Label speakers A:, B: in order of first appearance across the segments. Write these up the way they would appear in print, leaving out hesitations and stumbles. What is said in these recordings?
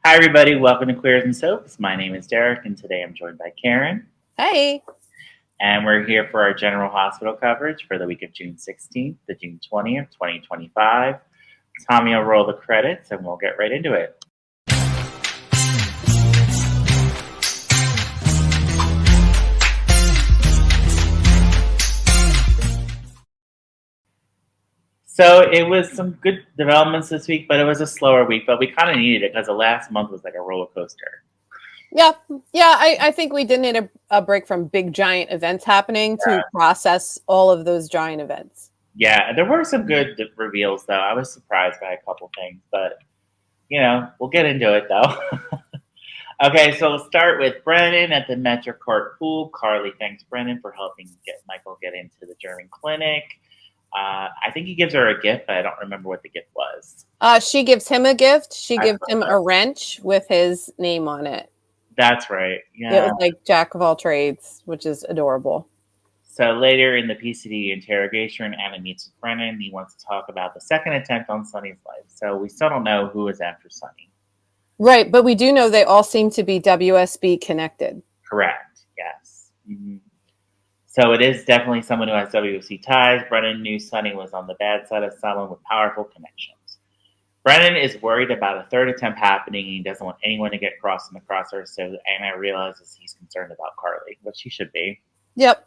A: Hi, everybody. Welcome to Queers and Soaps. My name is Derek, and today I'm joined by Karen.
B: Hey.
A: And we're here for our general hospital coverage for the week of June 16th to June 20th, 2025. Tommy will roll the credits, and we'll get right into it. So it was some good developments this week, but it was a slower week. But we kind of needed it because the last month was like a roller coaster.
B: Yeah. I think we did need a break from big giant events happening to process all of those giant events.
A: Yeah, there were some good reveals, though. I was surprised by a couple things, but, we'll get into it, though. Okay, so we'll start with Brennan at the Metro Court pool. Carly thanks Brennan for helping Michael get into the German clinic. I think he gives her a gift, but I don't remember what the gift was.
B: She gives him a gift. She gives him a wrench with his name on it.
A: That's right. Yeah.
B: It was like Jack of all trades, which is adorable.
A: So later in the PCD interrogation, Anna meets with Brennan. He wants to talk about the second attempt on Sonny's life. So we still don't know who is after Sonny.
B: Right, but we do know they all seem to be WSB connected.
A: Correct, yes. Mm-hmm. So it is definitely someone who has WSB ties. Brennan knew Sonny was on the bad side of someone with powerful connections. Brennan is worried about a third attempt happening, and he doesn't want anyone to get crossed in the crosshair, so Anna realizes he's concerned about Carly, which he should be.
B: Yep.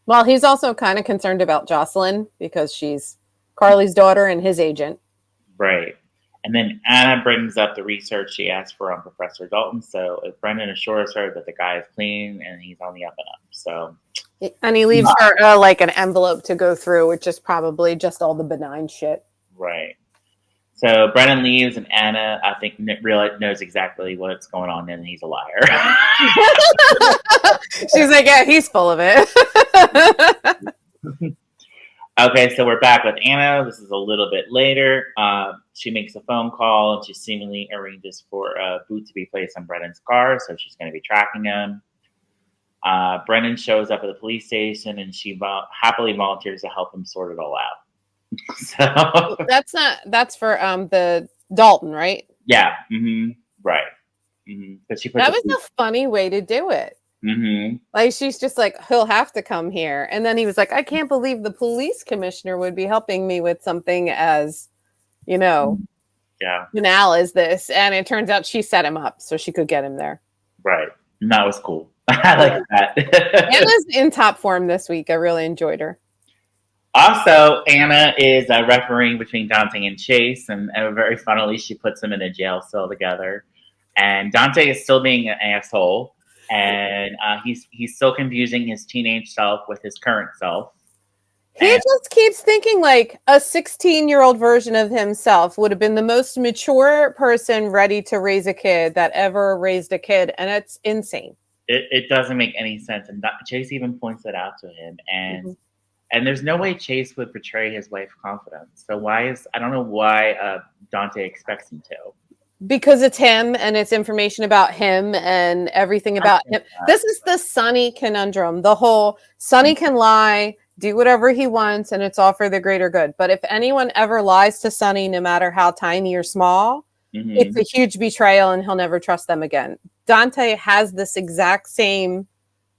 B: Well, he's also kind of concerned about Jocelyn because she's Carly's daughter and his agent.
A: Right. And then Anna brings up the research she asked for on Professor Dalton. So Brennan assures her that the guy is clean and he's on the up and up. So,
B: and he leaves her like an envelope to go through, which is probably just all the benign shit.
A: Right. So Brennan leaves, and Anna, I think, knows exactly what's going on, and he's a liar.
B: She's like, yeah, he's full of it.
A: Okay, so we're back with Anna. This is a little bit later. She makes a phone call, and she seemingly arranges for a boot to be placed on Brennan's car, so she's going to be tracking him. Brennan shows up at the police station, and she happily volunteers to help him sort it all out. So
B: that's for the Dalton, right?
A: Yeah. Mm-hmm. Right. Mm-hmm.
B: That was a funny way to do it.
A: Mm-hmm.
B: Like, she's just like, he'll have to come here. And then he was like, I can't believe the police commissioner would be helping me with something as, banal as this. And it turns out she set him up so she could get him there.
A: Right. And that was cool. I like that.
B: Anna's in top form this week. I really enjoyed her.
A: Also, Anna is refereeing between Dante and Chase, and very funnily, she puts them in a jail cell together. And Dante is still being an asshole, and he's still confusing his teenage self with his current self.
B: He just keeps thinking like a 16-year-old version of himself would have been the most mature person ready to raise a kid that ever raised a kid, and it's insane.
A: It doesn't make any sense, and Chase even points it out to him, and and there's no way Chase would betray his wife's confidence. So I don't know why Dante expects him to.
B: Because it's him, and it's information about him and everything about him. This is the Sonny conundrum. The whole Sonny can lie, do whatever he wants, and it's all for the greater good. But if anyone ever lies to Sonny, no matter how tiny or small, it's a huge betrayal, and he'll never trust them again. Dante has this exact same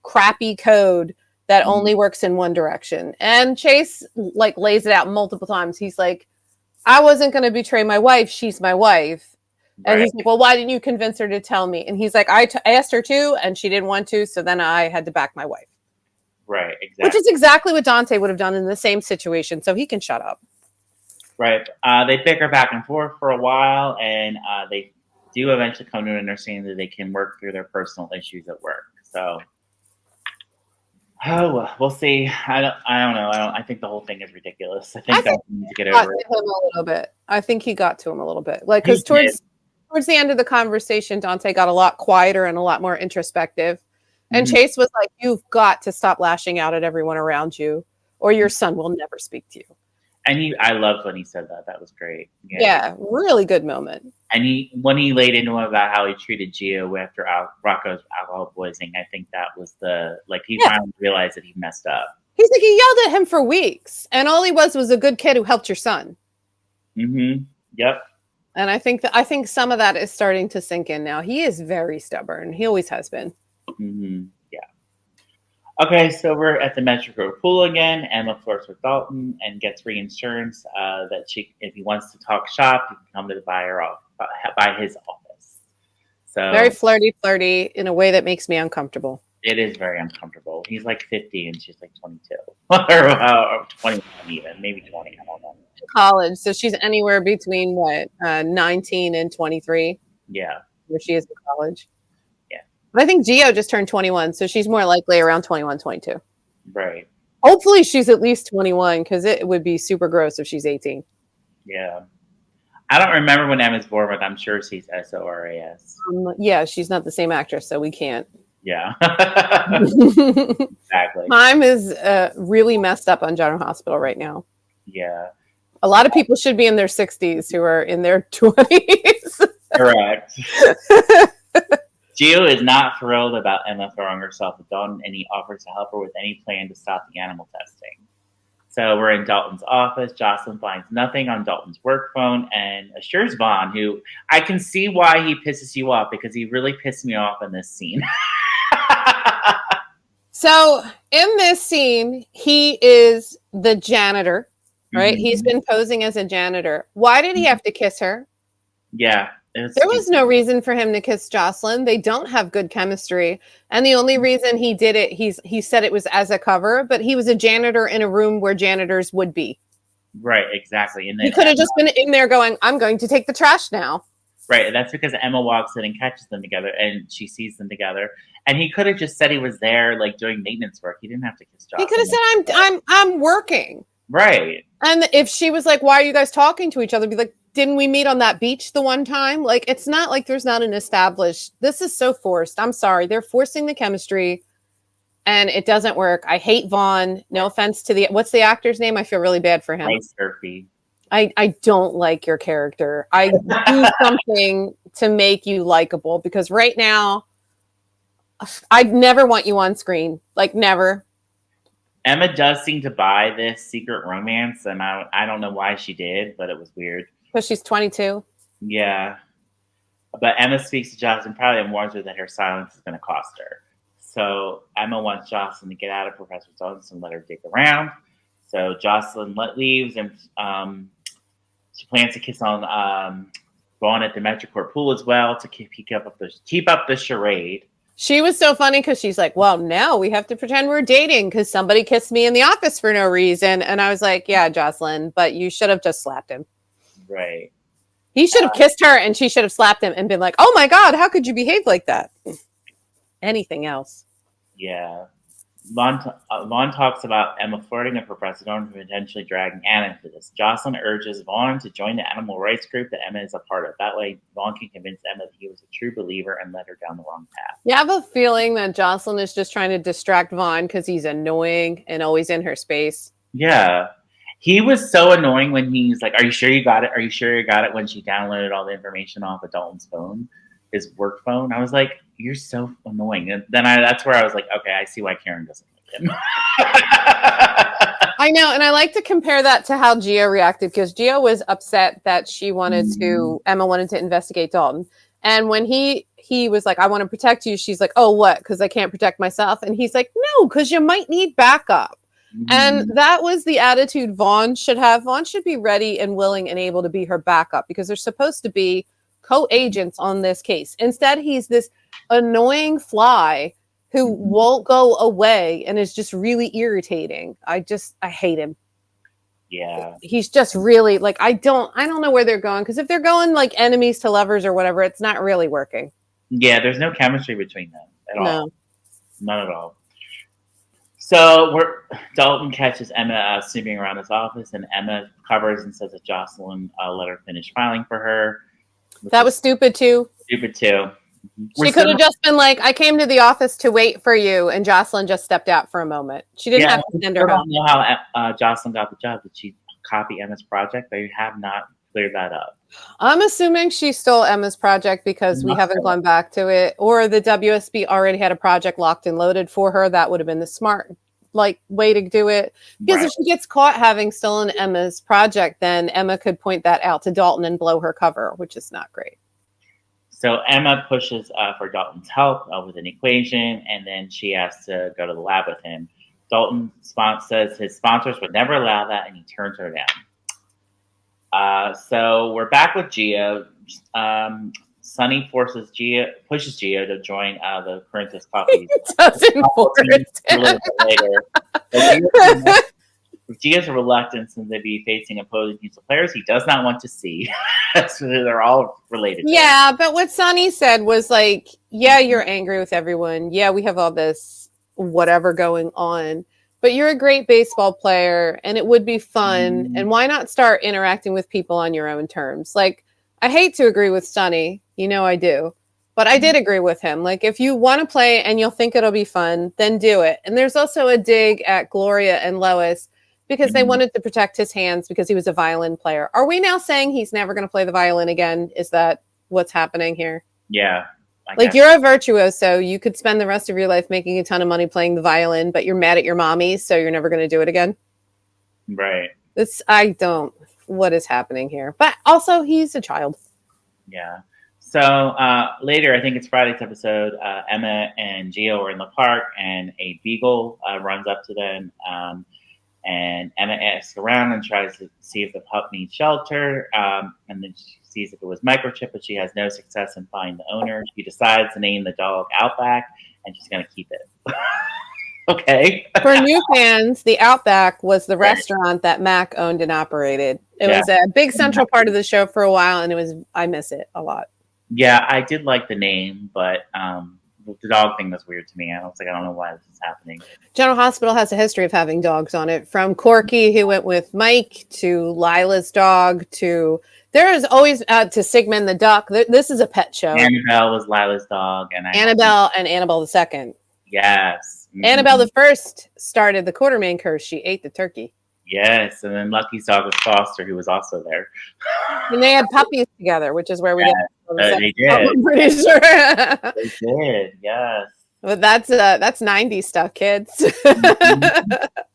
B: crappy code that only works in one direction. And Chase lays it out multiple times. He's like, I wasn't going to betray my wife. She's my wife. And he's like, well, why didn't you convince her to tell me? And he's like, I asked her to, and she didn't want to. So then I had to back my wife.
A: Right. Exactly.
B: Which is exactly what Dante would have done in the same situation. So he can shut up.
A: Right. They bicker back and forth for a while, and they do eventually come to an understanding that they can work through their personal issues at work. So, we'll see. I don't know. I think the whole thing is ridiculous. I think that we need to get over it.
B: A little bit. I think he got to him a little bit. Because towards the end of the conversation, Dante got a lot quieter and a lot more introspective. And Chase was like, you've got to stop lashing out at everyone around you, or your son will never speak to you.
A: And I loved when he said that. That was great.
B: Yeah, really good moment.
A: And when he laid into him about how he treated Gio after Rocco's alcohol poisoning, I think that was he finally realized that he messed up.
B: He's like, you yelled at him for weeks, and all he was a good kid who helped your son.
A: Mm-hmm. Yep.
B: And I think some of that is starting to sink in now. He is very stubborn. He always has been.
A: Yeah. Okay, so we're at the Metrico pool again. Emma flirts with Dalton and gets reinsurance that if he wants to talk shop, he can come to by his office. So
B: Very flirty in a way that makes me uncomfortable.
A: it is very uncomfortable. He's like 50 and she's like 22 or 21 even, maybe 20. I don't know.
B: College, so she's anywhere between 19 and 23,
A: Yeah.
B: where she is in college.
A: Yeah.
B: But I think Gio just turned 21, so she's more likely around 21, 22.
A: Right.
B: Hopefully she's at least 21, because it would be super gross if she's 18.
A: Yeah. I don't remember when Emma's born, but I'm sure she's SORAS.
B: Yeah, she's not the same actress, so we can't.
A: Yeah. Exactly.
B: Time is really messed up on General Hospital right now.
A: Yeah.
B: A lot of people should be in their 60s who are in their 20s.
A: Correct. Gio is not thrilled about Emma throwing herself at Dalton, and he offers to help her with any plan to stop the animal testing. So we're in Dalton's office. Jocelyn finds nothing on Dalton's work phone and assures Vaughn, who I can see why he pisses you off, because he really pissed me off in this scene.
B: So in this scene, he is the janitor, right?
A: Mm-hmm.
B: He's been posing as a janitor. Why did he have to kiss her?
A: Yeah.
B: There was no reason for him to kiss Jocelyn. They don't have good chemistry. And the only reason he did it, he said it was as a cover, but he was a janitor in a room where janitors would be.
A: Right, exactly. And then
B: he could have just been in there going, I'm going to take the trash now.
A: Right, and that's because Emma walks in and catches them together, and she sees them together. And he could have just said he was there, like, doing maintenance work. He didn't have to kiss Jocelyn.
B: He could have said, I'm working.
A: Right.
B: And if she was like, why are you guys talking to each other? Be like, didn't we meet on that beach the one time? Like, it's not like there's not an established. This is so forced. I'm sorry. They're forcing the chemistry, and it doesn't work. I hate Vaughn. No offense to what's the actor's name? I feel really bad for him.
A: Bryce Murphy.
B: I don't like your character. I do something to make you likable, because right now, I'd never want you on screen. Like, never.
A: Emma does seem to buy this secret romance, and I don't know why she did, but it was weird.
B: Because she's 22.
A: Yeah. But Emma speaks to Jocelyn proudly and warns her that her silence is going to cost her. So Emma wants Jocelyn to get out of Professor Jones and let her dig around. So Jocelyn leaves, and she plans to kiss on Vaughn at the Metricourt pool as well to keep up the charade. She
B: was so funny because she's like, well, now we have to pretend we're dating because somebody kissed me in the office for no reason. And I was like, yeah, Jocelyn, but you should have just slapped him.
A: Right.
B: He should have kissed her, and she should have slapped him and been like, oh my God, how could you behave like that? Anything else.
A: Yeah. Vaughn talks about Emma flirting with Professor Dorn and potentially dragging Anna into this. Jocelyn urges Vaughn to join the animal rights group that Emma is a part of. That way, Vaughn can convince Emma that he was a true believer and led her down the wrong path.
B: You have a feeling that Jocelyn is just trying to distract Vaughn because he's annoying and always in her space.
A: Yeah. He was so annoying when he's like, are you sure you got it? Are you sure you got it? When she downloaded all the information off of Dalton's phone, his work phone. I was like, you're so annoying. And then that's where I was like, okay, I see why Karen doesn't like him.
B: I know. And I like to compare that to how Gio reacted, because Gio was upset that Emma wanted to investigate Dalton. And when he was like, I want to protect you, she's like, oh, what? Because I can't protect myself. And he's like, no, because you might need backup. Mm-hmm. And that was the attitude Vaughn should have. Vaughn should be ready and willing and able to be her backup, because they're supposed to be co-agents on this case. Instead, he's this annoying fly who won't go away and is just really irritating. I hate him.
A: Yeah.
B: He's just really like, I don't know where they're going, because if they're going like enemies to lovers or whatever, it's not really working.
A: Yeah, there's no chemistry between them at all.
B: No.
A: None at all. So Dalton catches Emma snooping around his office, and Emma covers and says that Jocelyn let her finish filing for her.
B: That was stupid too.
A: Stupid too.
B: She could have just been like, I came to the office to wait for you, and Jocelyn just stepped out for a moment. She didn't have to send her home.
A: I don't know how Jocelyn got the job. Did she copy Emma's project? They have not cleared that up.
B: I'm assuming she stole Emma's project because we haven't gone back to it, or the WSB already had a project locked and loaded for her. That would have been the smart like way to do it. Because
A: Right.
B: if she gets caught having stolen Emma's project, then Emma could point that out to Dalton and blow her cover, which is not great.
A: So Emma pushes for Dalton's help with an equation, and then she has to go to the lab with him. Dalton says his sponsors would never allow that, and he turns her down. So we're back with Geo. Sunny pushes Geo to join the Princess Puppies.
B: Doesn't force
A: A little bit later. With Gio's reluctance to be facing opposing teams of players he does not want to see. So they're all related.
B: Yeah, but what Sunny said was like, yeah, you're angry with everyone. Yeah, we have all this whatever going on. But you're a great baseball player, and it would be fun. And why not start interacting with people on your own terms? Like, I hate to agree with Sunny. You know I do. But I did agree with him. Like, if you want to play and you'll think it'll be fun, then do it. And there's also a dig at Gloria and Lois because they wanted to protect his hands because he was a violin player. Are we now saying he's never going to play the violin again? Is that what's happening here?
A: Yeah.
B: Like, you're a virtuoso. You could spend the rest of your life making a ton of money playing the violin, but you're mad at your mommy, so you're never going to do it again.
A: Right.
B: What is happening here? But also, he's a child.
A: Yeah. So later, I think it's Friday's episode, Emma and Geo are in the park, and a beagle runs up to them. And Emma asks around and tries to see if the pup needs shelter. And then she sees if it was microchipped, but she has no success in finding the owner. She decides to name the dog Outback, and she's going to keep it. Okay.
B: For new fans, the Outback was the restaurant that Mac owned and operated. It was a big central part of the show for a while, and I miss it a lot.
A: Yeah, I did like the name, but the dog thing was weird to me. I don't know why this is happening.
B: General Hospital has a history of having dogs on it, from Corky, who went with Mike, to Lila's dog, to there is always to Sigmund the duck. This is a pet show.
A: Annabelle was Lila's dog, and
B: Annabelle the second.
A: Yes.
B: Mm-hmm. Annabelle the first started the Quartermain curse. She ate the turkey.
A: Yes, and then Lucky's dog was Foster, who was also there.
B: And they had puppies together, which is where we get.
A: They did.
B: I'm pretty sure.
A: They did, yes.
B: But that's 90s stuff, kids.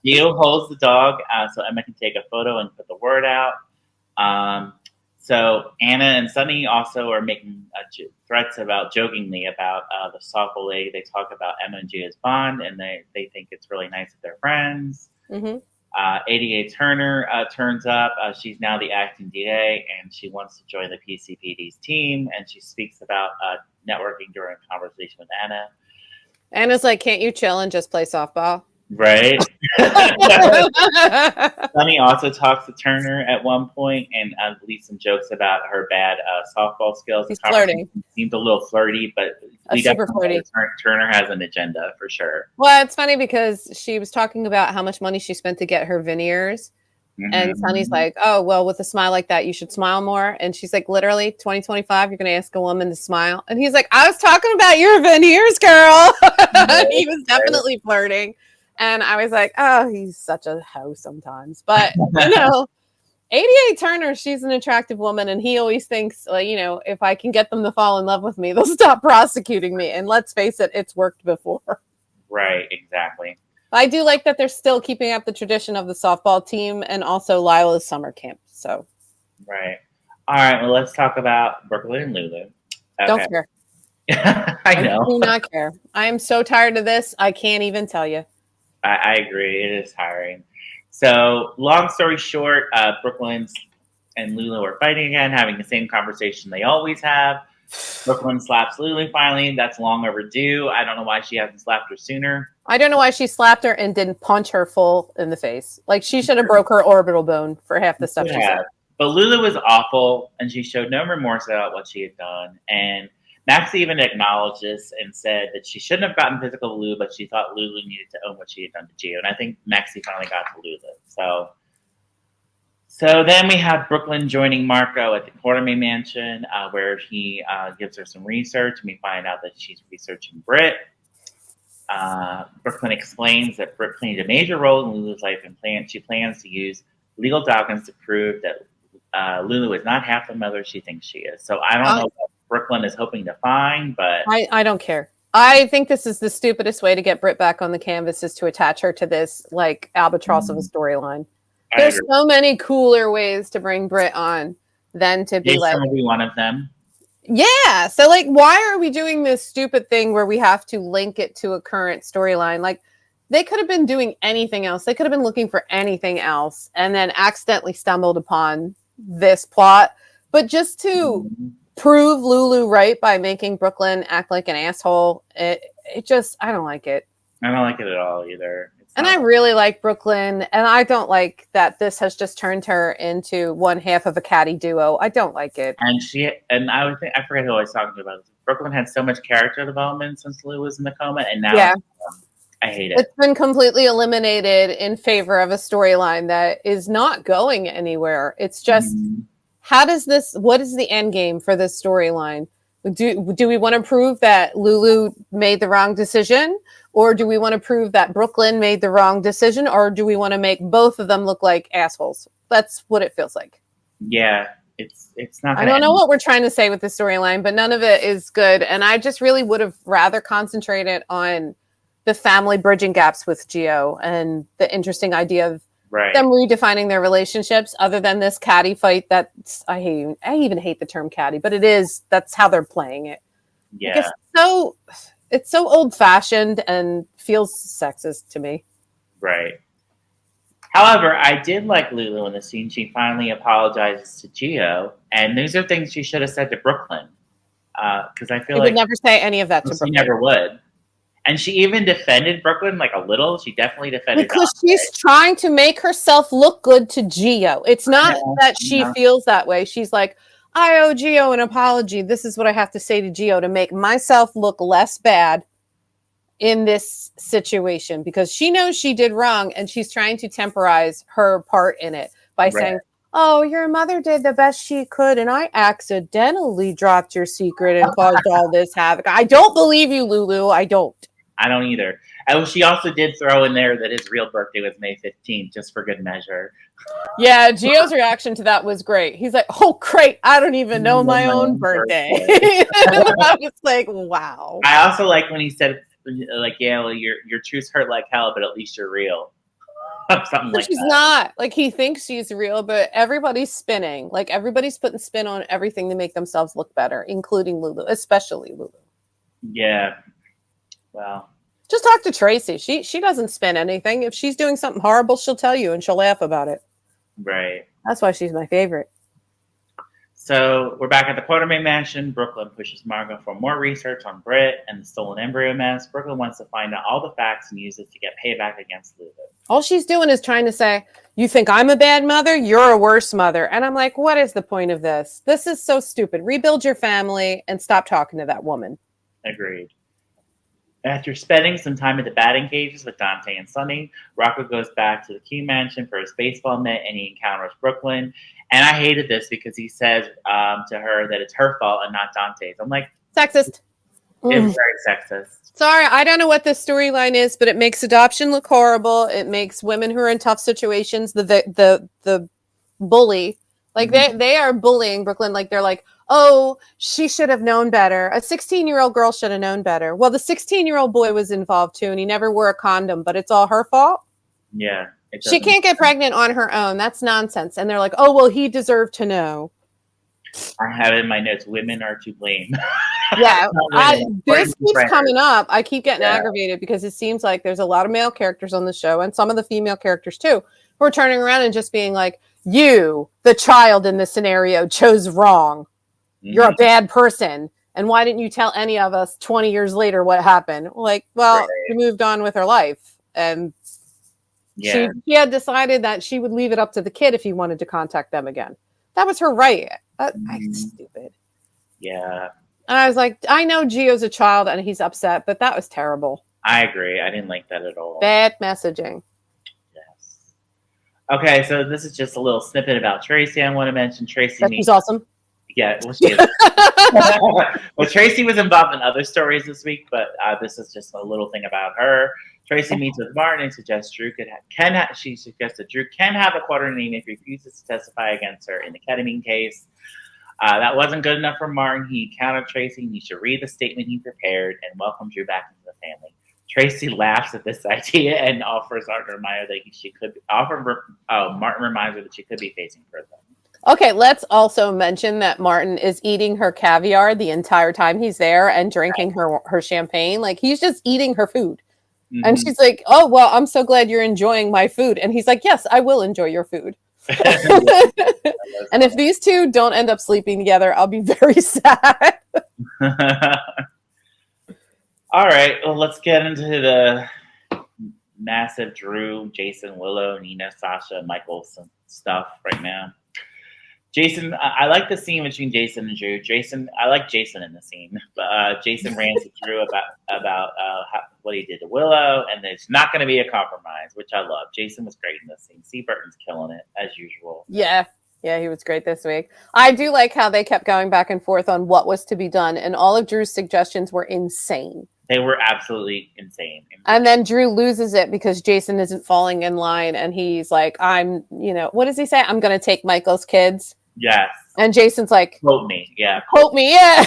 A: Geo holds the dog so Emma can take a photo and put the word out. So Anna and Sunny also are making threats jokingly about the softball league. They talk about Emma and Geo's bond, and they think it's really nice that they're friends. Mm-hmm. ADA Turner turns up. She's now the acting DA, and she wants to join the PCPD's team. And she speaks about networking during a conversation with Anna. Anna's
B: like, "Can't you chill and just play softball?"
A: Right. Sunny also talks to Turner at one point and leaves some jokes about her bad softball skills.
B: He's flirting.
A: Seems a little flirty, but
B: super flirty.
A: Turner has an agenda for sure.
B: Well, it's funny because she was talking about how much money she spent to get her veneers. Mm-hmm. And Sunny's like, "Oh, well, with a smile like that, you should smile more." And she's like, "Literally, 2025, you're going to ask a woman to smile?" And he's like, "I was talking about your veneers, girl." He was definitely flirting. And I was like, "Oh, he's such a hoe sometimes." But, ADA Turner, she's an attractive woman. And he always thinks, if I can get them to fall in love with me, they'll stop prosecuting me. And let's face it, it's worked before.
A: Right, exactly.
B: I do like that they're still keeping up the tradition of the softball team and also Lila's summer camp. So,
A: right. All right. Well, let's talk about Brooklyn and Lulu. Okay.
B: Don't care.
A: I know.
B: I do not care. I am so tired of this. I can't even tell you.
A: I agree. It is tiring. So, long story short, Brooklyn and Lulu are fighting again, having the same conversation they always have. Brooklyn slaps Lulu finally. That's long overdue. I don't know why she hasn't slapped her sooner.
B: I don't know why she slapped her and didn't punch her full in the face. Like, she should have broke her orbital bone for half the stuff she said.
A: But Lulu was awful, and she showed no remorse about what she had done. And Max even acknowledged this and said that she shouldn't have gotten physical with Lulu, but she thought Lulu needed to own what she had done to Gio. And I think Maxie finally got to Lulu. So then we have Brooklyn joining Marco at the Quartermain Mansion, where he gives her some research, and we find out that she's researching Britt. Brooklyn explains that Britt played a major role in Lulu's life, and she plans to use legal documents to prove that Lulu is not half the mother she thinks she is. So I don't know what Brooklyn is hoping to find, but
B: I don't care. I think this is the stupidest way to get Britt back on the canvas is to attach her to this like albatross of a storyline. There's so many cooler ways to bring Britt on than to be like
A: be one of them.
B: Yeah. So like why are we doing this stupid thing where we have to link it to a current storyline? Like they could have been doing anything else. They could have been looking for anything else and then accidentally stumbled upon this plot. But just to prove Lulu right by making Brooklyn act like an asshole, it just, I don't like it.
A: I don't like it at all either.
B: And I really like Brooklyn, and I don't like that this has just turned her into one half of a catty duo. I don't like it.
A: And I forget who I was talking about. Brooklyn had so much character development since Lou was in the coma, and now I hate it.
B: It's been completely eliminated in favor of a storyline that is not going anywhere. It's just, what is the end game for this storyline? Do we want to prove that Lulu made the wrong decision? Or do we want to prove that Brooklyn made the wrong decision? Or do we want to make both of them look like assholes? That's what it feels like.
A: Yeah, it's not.
B: I don't know what we're trying to say with the storyline, but none of it is good. And I just really would have rather concentrated on the family bridging gaps with Gio and the interesting idea of them redefining their relationships other than this catty fight that I even hate the term catty, but that's how they're playing it.
A: Yeah.
B: It's so old-fashioned and feels sexist to me.
A: Right. However, I did like Lulu in the scene. She finally apologizes to Gio, and these are things she should have said to Brooklyn. Because I feel like
B: would never say any of that to Brooklyn.
A: She never would. And she even defended Brooklyn like a little. She definitely defended
B: because she's trying to make herself look good to Gio. It's not that she feels that way. She's like, I owe Gio an apology. This is what I have to say to Gio to make myself look less bad in this situation because she knows she did wrong and she's trying to temporize her part in it by saying, oh, your mother did the best she could and I accidentally dropped your secret and caused all this havoc. I don't believe you, Lulu. I don't
A: either. And she also did throw in there that his real birthday was May 15th, just for good measure.
B: Yeah, Gio's reaction to that was great. He's like, oh, great. I don't even know my own birthday. I was like, wow.
A: I also like when he said, like, yeah, well, your truths hurt like hell, but at least you're real. Something like that. She's
B: not. Like, he thinks she's real, but everybody's spinning. Like, everybody's putting spin on everything to make themselves look better, including Lulu, especially Lulu.
A: Yeah. Well.
B: Just talk to Tracy. She doesn't spin anything. If she's doing something horrible, she'll tell you and she'll laugh about it.
A: Right.
B: That's why she's my favorite.
A: So we're back at the Quartermain Mansion. Brooklyn pushes Margot for more research on Britt and the stolen embryo mess. Brooklyn wants to find out all the facts and use it to get payback against Lulu.
B: All she's doing is trying to say, you think I'm a bad mother? You're a worse mother. And I'm like, what is the point of this? This is so stupid. Rebuild your family and stop talking to that woman.
A: Agreed. After spending some time at the batting cages with Dante and Sonny, Rocco goes back to the Q Mansion for his baseball mitt and he encounters Brooklyn. And I hated this because he says to her that it's her fault and not Dante's. I'm like,
B: sexist.
A: It's very sexist.
B: Sorry, I don't know what this storyline is, but it makes adoption look horrible. It makes women who are in tough situations the bully. Like they are bullying Brooklyn. Like they're like, oh, she should have known better. A 16-year-old girl should have known better. Well, the 16-year-old boy was involved too, and he never wore a condom, but it's all her fault.
A: Yeah.
B: She can't get pregnant on her own. That's nonsense. And they're like, oh, well, he deserved to know.
A: I have in my notes, women are to blame.
B: Yeah. This keeps coming up. I keep getting aggravated because it seems like there's a lot of male characters on the show and some of the female characters too, who are turning around and just being like, you, the child in this scenario, chose wrong. You're a bad person. And why didn't you tell any of us 20 years later what happened? Like, well, she moved on with her life. And she had decided that she would leave it up to the kid if he wanted to contact them again. That was her right. Stupid.
A: Yeah.
B: And I was like, I know Gio's a child and he's upset, but that was terrible.
A: I agree. I didn't like that at all.
B: Bad messaging.
A: Yes. Okay, so this is just a little snippet about Tracy. I want to mention Tracy.
B: She's awesome.
A: Yeah, well, she is. Well, Tracy was involved in other stories this week, but this is just a little thing about her. Tracy meets with Martin and suggests she suggests that Drew can have a Quartermain if he refuses to testify against her in the ketamine case. That wasn't good enough for Martin. He countered Tracy. He should read the statement he prepared and welcome Drew back into the family. Tracy laughs at this idea and offers Martin a reminder that she could Martin reminds her that she could be facing prison.
B: Okay, let's also mention that Martin is eating her caviar the entire time he's there and drinking her champagne. Like, he's just eating her food. Mm-hmm. And she's like, oh, well, I'm so glad you're enjoying my food. And he's like, yes, I will enjoy your food. And if these two don't end up sleeping together, I'll be very sad.
A: All right, well, let's get into the massive Drew, Jason, Willow, Nina, Sasha, Michael stuff right now. Jason, I like the scene between Jason and Drew. I like Jason in the scene. But Jason rants at Drew about what he did to Willow, and there's not going to be a compromise, which I love. Jason was great in this scene. C. Burton's killing it, as usual.
B: Yeah, he was great this week. I do like how they kept going back and forth on what was to be done, and all of Drew's suggestions were insane.
A: They were absolutely insane.
B: And then Drew loses it because Jason isn't falling in line, and he's like, what does he say? I'm going to take Michael's kids.
A: Yes.
B: And Jason's like,
A: quote me. Yeah.
B: Quote me. Yeah.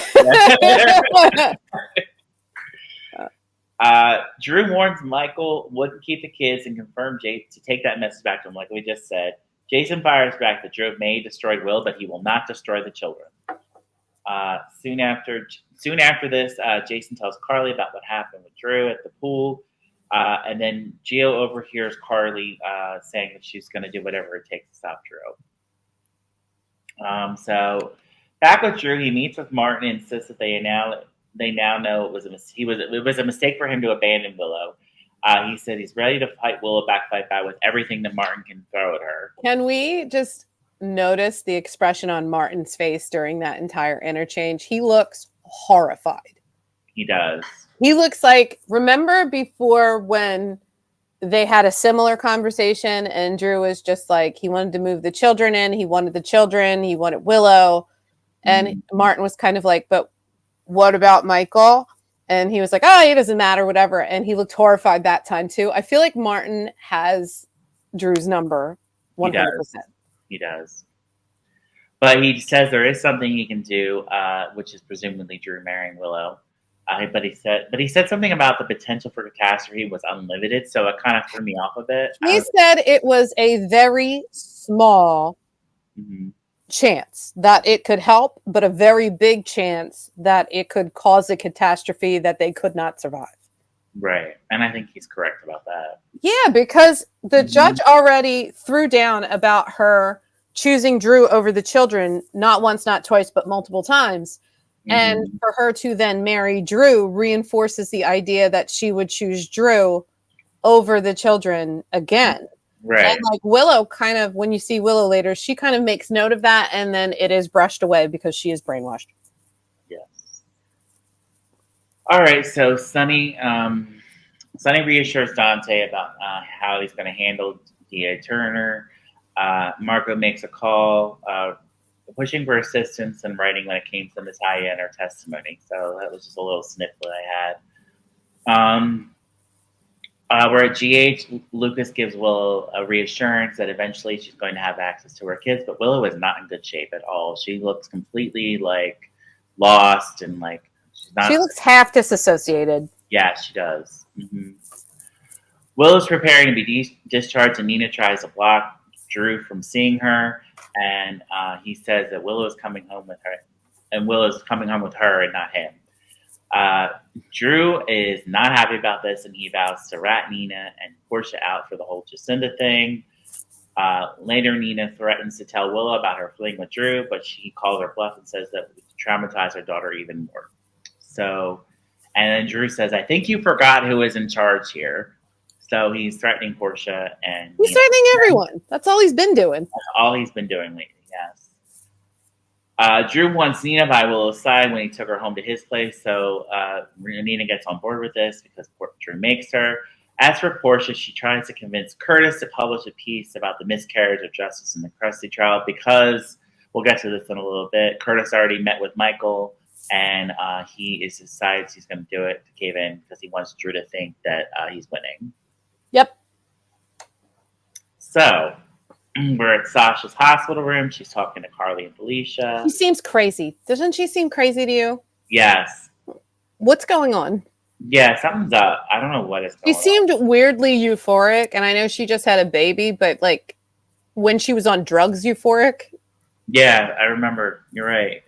A: Drew warns Michael wouldn't keep the kids and confirmed Jason to take that message back to him, like we just said. Jason fires back that Drew may have destroyed Will, but he will not destroy the children. Soon after this, Jason tells Carly about what happened with Drew at the pool. And then Gio overhears Carly saying that she's going to do whatever it takes to stop Drew. So back with Drew, he meets with Martin and insists that they now know it was a mistake for him to abandon Willow. He said he's ready to fight Willow back with everything that Martin can throw at her.
B: Can we just notice the expression on Martin's face during that entire interchange? He looks horrified.
A: He does.
B: He looks like, remember before when they had a similar conversation and Drew was just like, he wanted to move the children in. He wanted the children. He wanted Willow. And Martin was kind of like, but what about Michael? And he was like, oh, it doesn't matter, whatever. And he looked horrified that time too. I feel like Martin has Drew's number 100%.
A: He does. But he says there is something he can do, which is presumably Drew marrying Willow. But he said something about the potential for catastrophe was unlimited, so it kind of threw me off a bit.
B: He said it was a very small chance that it could help, but a very big chance that it could cause a catastrophe that they could not survive.
A: Right, and I think he's correct about that.
B: Yeah, because the judge already threw down about her choosing Drew over the children, not once, not twice, but multiple times. And for her to then marry Drew reinforces the idea that she would choose Drew over the children again.
A: Right.
B: And like Willow kind of, when you see Willow later, she kind of makes note of that and then it is brushed away because she is brainwashed.
A: Yes. All right. So Sonny reassures Dante about how he's going to handle D.A. Turner. Marco makes a call, pushing for assistance and writing when it came to Natalia and her testimony. So that was just a little snippet I had. We're at GH. Lucas gives Willow a reassurance that eventually she's going to have access to her kids, but Willow is not in good shape at all. She looks completely like lost and like she's not.
B: She looks half disassociated.
A: Yeah, she does. Willow's preparing to be discharged, and Nina tries to block Drew from seeing her. And he says that Willow is coming home with her, and Willow's coming home with her and not him. Drew is not happy about this, and he vows to rat Nina and Portia out for the whole Jacinda thing. Later, Nina threatens to tell Willow about her fling with Drew, but she calls her bluff and says that would traumatize her daughter even more. So, and then Drew says, I think you forgot who is in charge here. So he's threatening Portia and
B: he's threatening everyone. That's all he's been doing.
A: That's all he's been doing lately, yes. Drew wants Nina by Willow's side when he took her home to his place. So Nina gets on board with this because Drew makes her. As for Portia, she tries to convince Curtis to publish a piece about the miscarriage of justice in the Crusty trial because, we'll get to this in a little bit, Curtis already met with Michael and he decides he's going to do it to cave in because he wants Drew to think that he's winning.
B: Yep.
A: So, we're at Sasha's hospital room. She's talking to Carly and
B: She
A: Felicia.
B: seems crazy. Doesn't she seem crazy to you?
A: Yes.
B: What's going on?
A: Yeah, something's up. I don't know what is
B: She
A: going on.
B: seemed weirdly euphoric, and I know she just had a baby, but like when she was on drugs, euphoric.
A: Yeah, I remember. You're right.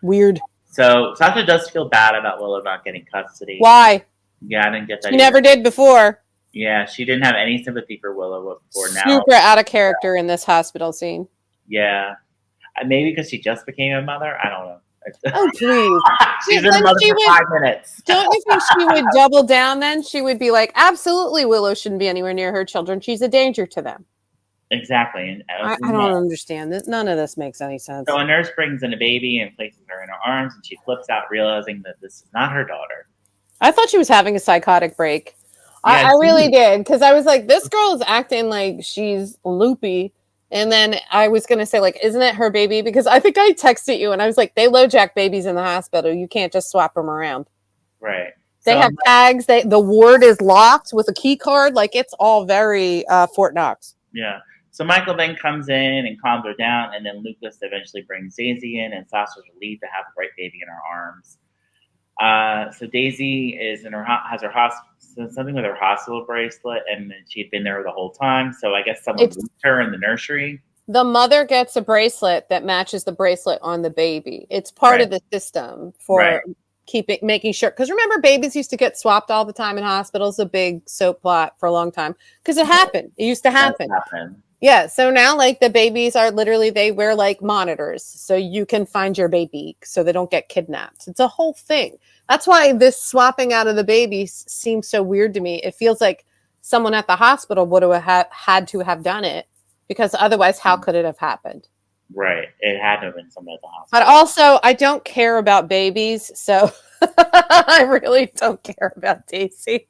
B: Weird.
A: So Sasha does feel bad about Willow not getting custody.
B: Why?
A: Yeah, I didn't get that
B: She
A: either.
B: never did before.
A: Yeah, she didn't have any sympathy for Willow before now.
B: Super out of character in this hospital scene.
A: Yeah. Maybe because she just became a mother. I don't know.
B: Oh, please.
A: She's been a mother for 5 minutes.
B: Don't you think she would double down then? She would be like, absolutely, Willow shouldn't be anywhere near her children. She's a danger to them.
A: Exactly. And
B: I don't understand this. None of this makes any sense.
A: So a nurse brings in a baby and places her in her arms, and she flips out, realizing that this is not her daughter.
B: I thought she was having a psychotic break.
A: Yeah,
B: I really did, because I was like, this girl is acting like she's loopy. And then I was going to say, like, isn't it her baby? Because I think I texted you and I was like, they LoJack babies in the hospital. You can't just swap them around.
A: Right.
B: They have tags. The ward is locked with a key card. Like, it's all very Fort Knox.
A: Yeah. So Michael then comes in and calms her down, and then Lucas eventually brings Daisy in, and Sasha's relieved to have the right baby in her arms. So Daisy is has her something with her hospital bracelet, and she had been there the whole time. So I guess someone moved her in the nursery.
B: The mother gets a bracelet that matches the bracelet on the baby. It's part of the system for making sure. Because remember, babies used to get swapped all the time in hospitals. A big soap plot for a long time because it happened. It used to happen. Yeah. So now, like, the babies are literally, they wear like monitors so you can find your baby so they don't get kidnapped. It's a whole thing. That's why this swapping out of the babies seems so weird to me. It feels like someone at the hospital would have had to have done it, because otherwise, how could it have happened?
A: Right. It had to have been someone at the hospital.
B: But also, I don't care about babies, so I really don't care about Daisy.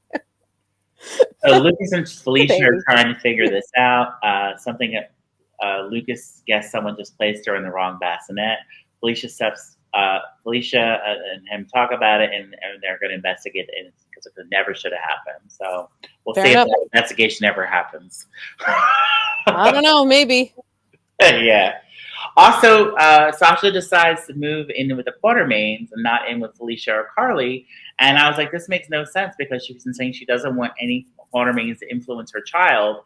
A: So Lucas and Felicia are trying to figure this out. Lucas guessed someone just placed her in the wrong bassinet. Felicia and him talk about it, and they're going to investigate it because it never should have happened. So we'll see if that investigation ever happens.
B: I don't know, maybe.
A: Yeah. Also, Sasha decides to move in with the Quartermaines and not in with Felicia or Carly. And I was like, this makes no sense, because she's been saying she doesn't want any Quartermaines to influence her child.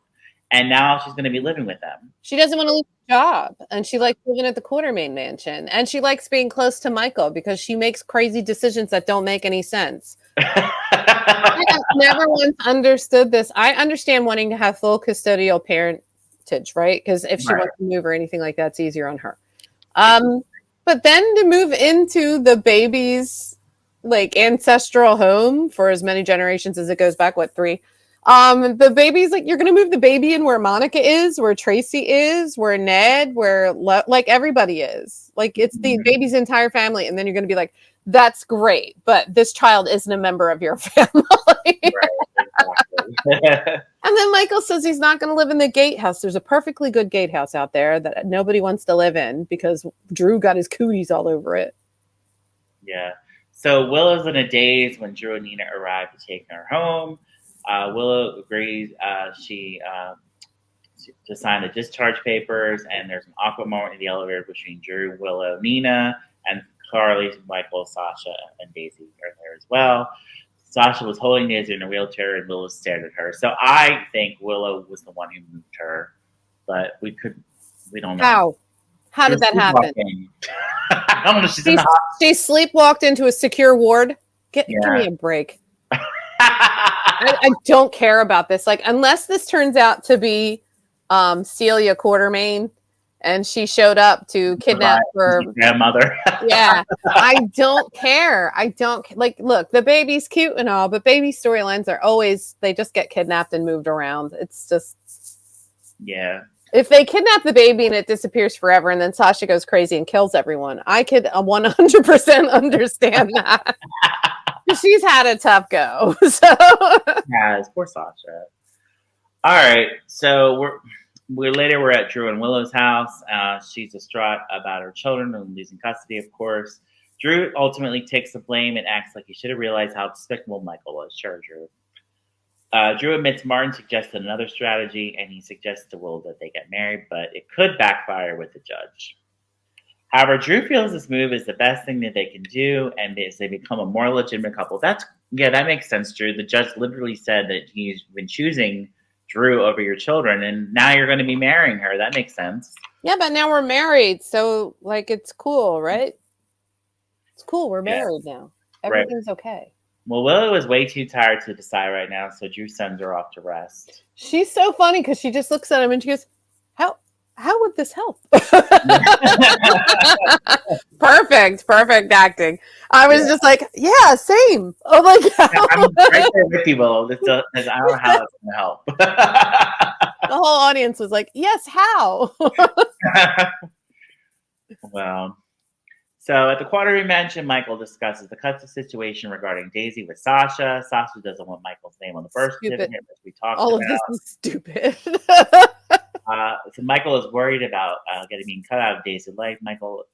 A: And now she's going to be living with them.
B: She doesn't want to lose her job. And she likes living at the Quartermaine mansion. And she likes being close to Michael because she makes crazy decisions that don't make any sense. I have never once understood this. I understand wanting to have full custodial parentage, right? Because if she wants to move or anything like that, it's easier on her. But then to move into the baby's like ancestral home for as many generations as it goes back, 3? The baby's like, you're going to move the baby in where Monica is, where Tracy is, where Ned, where like everybody is. Like, it's the baby's entire family. And then you're going to be like, that's great, but this child isn't a member of your family. And then Michael says he's not going to live in the gatehouse. There's a perfectly good gatehouse out there that nobody wants to live in because Drew got his cooties all over it.
A: Yeah. So Willow's in a daze when Drew and Nina arrive to take her home. Willow agrees to sign the discharge papers, and there's an awkward moment in the elevator between Drew, Willow, Nina, and Carly, Michael, Sasha, and Daisy are there as well. Sasha was holding Daisy in a wheelchair, and Willow stared at her. So I think Willow was the one who moved her, but we don't know.
B: How did that happen?
A: I don't know.
B: She sleepwalked into a secure ward. Give me a break. I don't care about this. Like, unless this turns out to be Celia Quartermaine and she showed up to kidnap her
A: grandmother.
B: Yeah, I don't care. Look, the baby's cute and all, but baby storylines are always, they just get kidnapped and moved around. It's just, if they kidnap the baby and it disappears forever and then Sasha goes crazy and kills everyone, I could 100% understand that. She's had a tough go. So
A: yes, poor Sasha. All right, so we're at Drew and Willow's house. She's distraught about her children and losing custody, of course. Drew ultimately takes the blame and acts like he should have realized how despicable Michael was. Sure, Drew. Drew admits Martin suggested another strategy, and he suggests to Will that they get married, but it could backfire with the judge. However, Drew feels this move is the best thing that they can do, and they become a more legitimate couple. That makes sense, Drew. The judge literally said that he's been choosing Drew over your children, and now you're going to be marrying her. That makes sense.
B: Yeah, but now we're married, so like it's cool, right? It's cool. We're married now. Everything's okay.
A: Well, Willow is way too tired to decide right now, so Drew sends her off to rest.
B: She's so funny because she just looks at him and she goes, How would this help? Perfect acting. I was just like, yeah, same. Oh my God.
A: I'm right there with you, Willow. I don't know how it's going to help.
B: The whole audience was like, yes, how?
A: Well, so at the Quartermaine Mansion, Michael discusses the custody situation regarding Daisy with Sasha. Sasha doesn't want Michael's name on the birth certificate, which we talked about.
B: All of this is stupid.
A: So Michael is worried about being cut out of Daisy's life.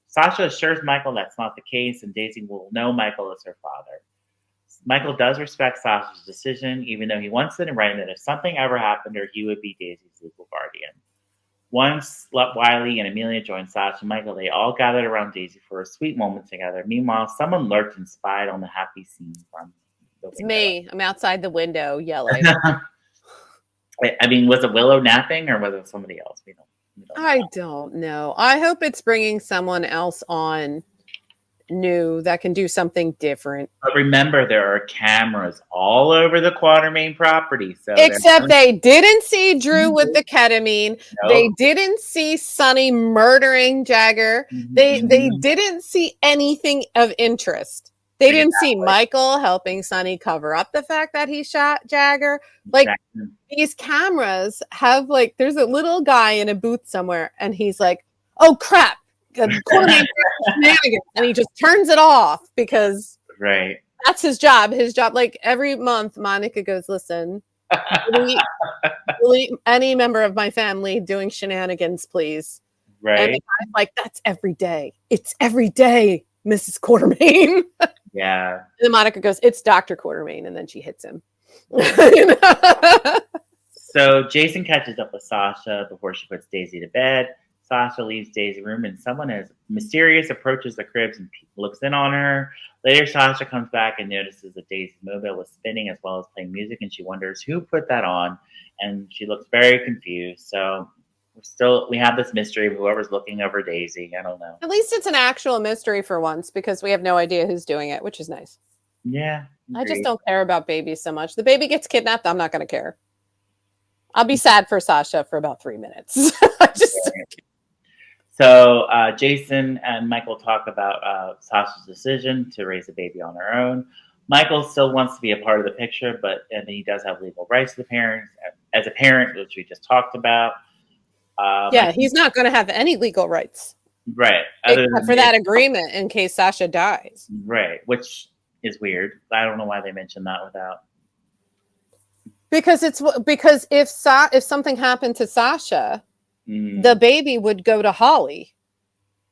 A: Sasha assures Michael that's not the case, and Daisy will know Michael is her father. Michael does respect Sasha's decision, even though he wants it in writing that if something ever happened to her, he would be Daisy's legal guardian. Once Wiley and Amelia joined Sasha and Michael, they all gathered around Daisy for a sweet moment together. Meanwhile, someone lurked and spied on the happy scene from the window.
B: It's me. I'm outside the window yelling.
A: I mean, was it Willow napping or was it somebody else? We don't know.
B: I don't know. I hope it's bringing someone else on new that can do something different.
A: But remember, there are cameras all over the Quartermain property. So
B: except they didn't see Drew with the ketamine. Nope. They didn't see Sonny murdering Jagger. Mm-hmm. They didn't see anything of interest. They didn't see Michael helping Sonny cover up the fact that he shot Jagger. Like, these cameras have, like, there's a little guy in a booth somewhere, and he's like, oh, crap. And he just turns it off because that's his job. His job, like, every month, Monica goes, listen, delete any member of my family doing shenanigans, please.
A: Right.
B: And I'm like, that's every day. It's every day, Mrs. Quartermain.
A: Yeah.
B: And then Monica goes, it's Dr. Quartermain. And then she hits him.
A: So Jason catches up with Sasha before she puts Daisy to bed. Sasha leaves Daisy's room and someone as mysterious approaches the cribs and looks in on her. Later, Sasha comes back and notices that Daisy's mobile was spinning as well as playing music, and she wonders who put that on. And she looks very confused. So we have this mystery of whoever's looking over Daisy. I don't know.
B: At least it's an actual mystery for once because we have no idea who's doing it, which is nice.
A: Yeah.
B: I just don't care about babies so much. The baby gets kidnapped, I'm not going to care. I'll be sad for Sasha for about 3 minutes.
A: So Jason and Michael talk about Sasha's decision to raise a baby on her own. Michael still wants to be a part of the picture, and he does have legal rights to the parents as a parent, which we just talked about.
B: He's not going to have any legal rights.
A: Right.
B: Except for that agreement in case Sasha dies.
A: Right. Which is weird. I don't know why they mentioned that without.
B: Because if something happened to Sasha, the baby would go to Holly.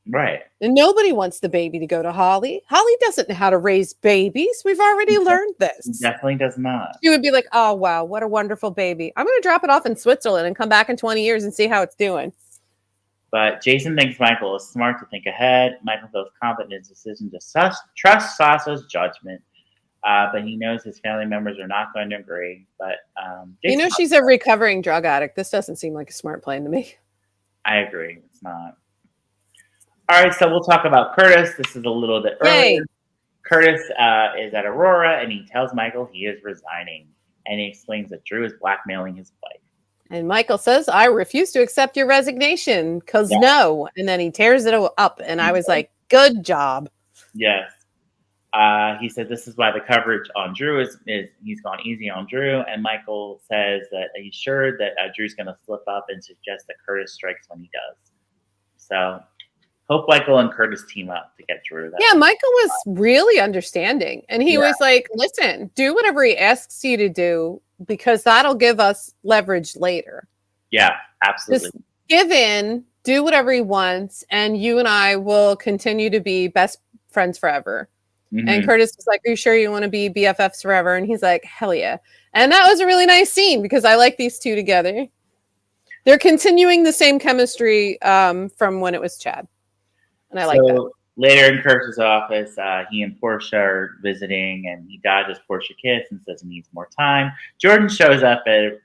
A: Right.
B: And nobody wants the baby to go to Holly. Holly doesn't know how to raise babies. We've already learned this.
A: Definitely does not.
B: She would be like, oh, wow, what a wonderful baby. I'm going to drop it off in Switzerland and come back in 20 years and see how it's doing.
A: But Jason thinks Michael is smart to think ahead. Michael feels confident in his decision to trust Sasha's judgment. But he knows his family members are not going to agree. But
B: she's a recovering drug addict. This doesn't seem like a smart plan to me.
A: I agree. It's not. All right, so we'll talk about Curtis. This is a little bit earlier. Curtis is at Aurora, and he tells Michael he is resigning. And he explains that Drew is blackmailing his wife.
B: And Michael says, I refuse to accept your resignation because no. And then he tears it up. And I was like, good job.
A: Yes. He said this is why the coverage on Drew is he's gone easy on Drew. And Michael says that he's sure that Drew's going to slip up and suggest that Curtis strikes when he does. So hope Michael and Curtis team up to get Drew.
B: Michael was really understanding. And he was like, listen, do whatever he asks you to do because that'll give us leverage later.
A: Yeah, absolutely.
B: Just give in, do whatever he wants, and you and I will continue to be best friends forever. And
A: Mhm.
B: Curtis was like, "Are you sure you want to be BFFs forever?" And he's like, "Hell yeah!" And that was a really nice scene because I like these two together. They're continuing the same chemistry from when it was Chad, and I like that.
A: So later in Kurt's office, he and Portia are visiting, and he dodges Portia kiss and says he needs more time. Jordan shows up at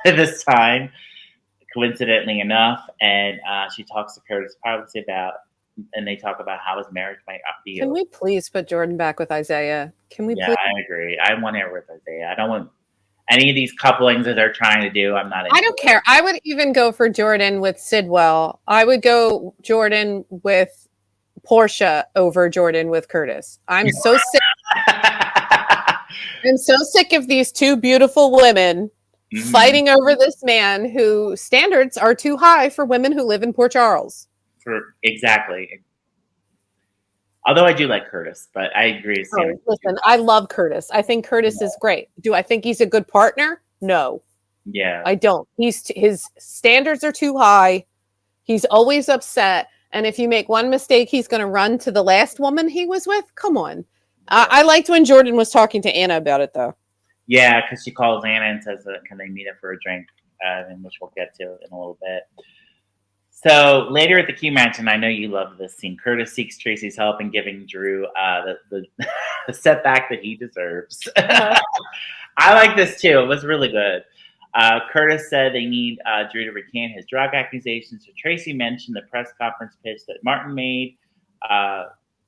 A: this time, coincidentally enough, and she talks to Curtis privately about, and they talk about how his marriage might not be
B: Can
A: over.
B: we please put Jordan back with Isaiah? Can we
A: Yeah,
B: please?
A: I agree. I want her with Isaiah. I don't want any of these couplings that they're trying to do. I'm not into
B: I don't
A: it.
B: care. I would even go for Jordan with Sidwell. I would go Jordan with Portia over Jordan with Curtis. I'm so sick. I'm so sick of these two beautiful women fighting over this man whose standards are too high for women who live in Port Charles.
A: Exactly. Although I do like Curtis, but I agree.
B: Oh, listen, I love Curtis. I think Curtis is great. Do I think he's a good partner? No,
A: Yeah.
B: I don't. His standards are too high. He's always upset. And if you make one mistake, he's going to run to the last woman he was with. Come on. I liked when Jordan was talking to Anna about it, though.
A: Yeah, because she calls Anna and says, can they meet up for a drink? Which we'll get to in a little bit. So later at the Q Mansion, I know you love this scene. Curtis seeks Tracy's help in giving Drew the setback that he deserves. I like this too. It was really good. Curtis said they need Drew to recant his drug accusations. So Tracy mentioned the press conference pitch that Martin made,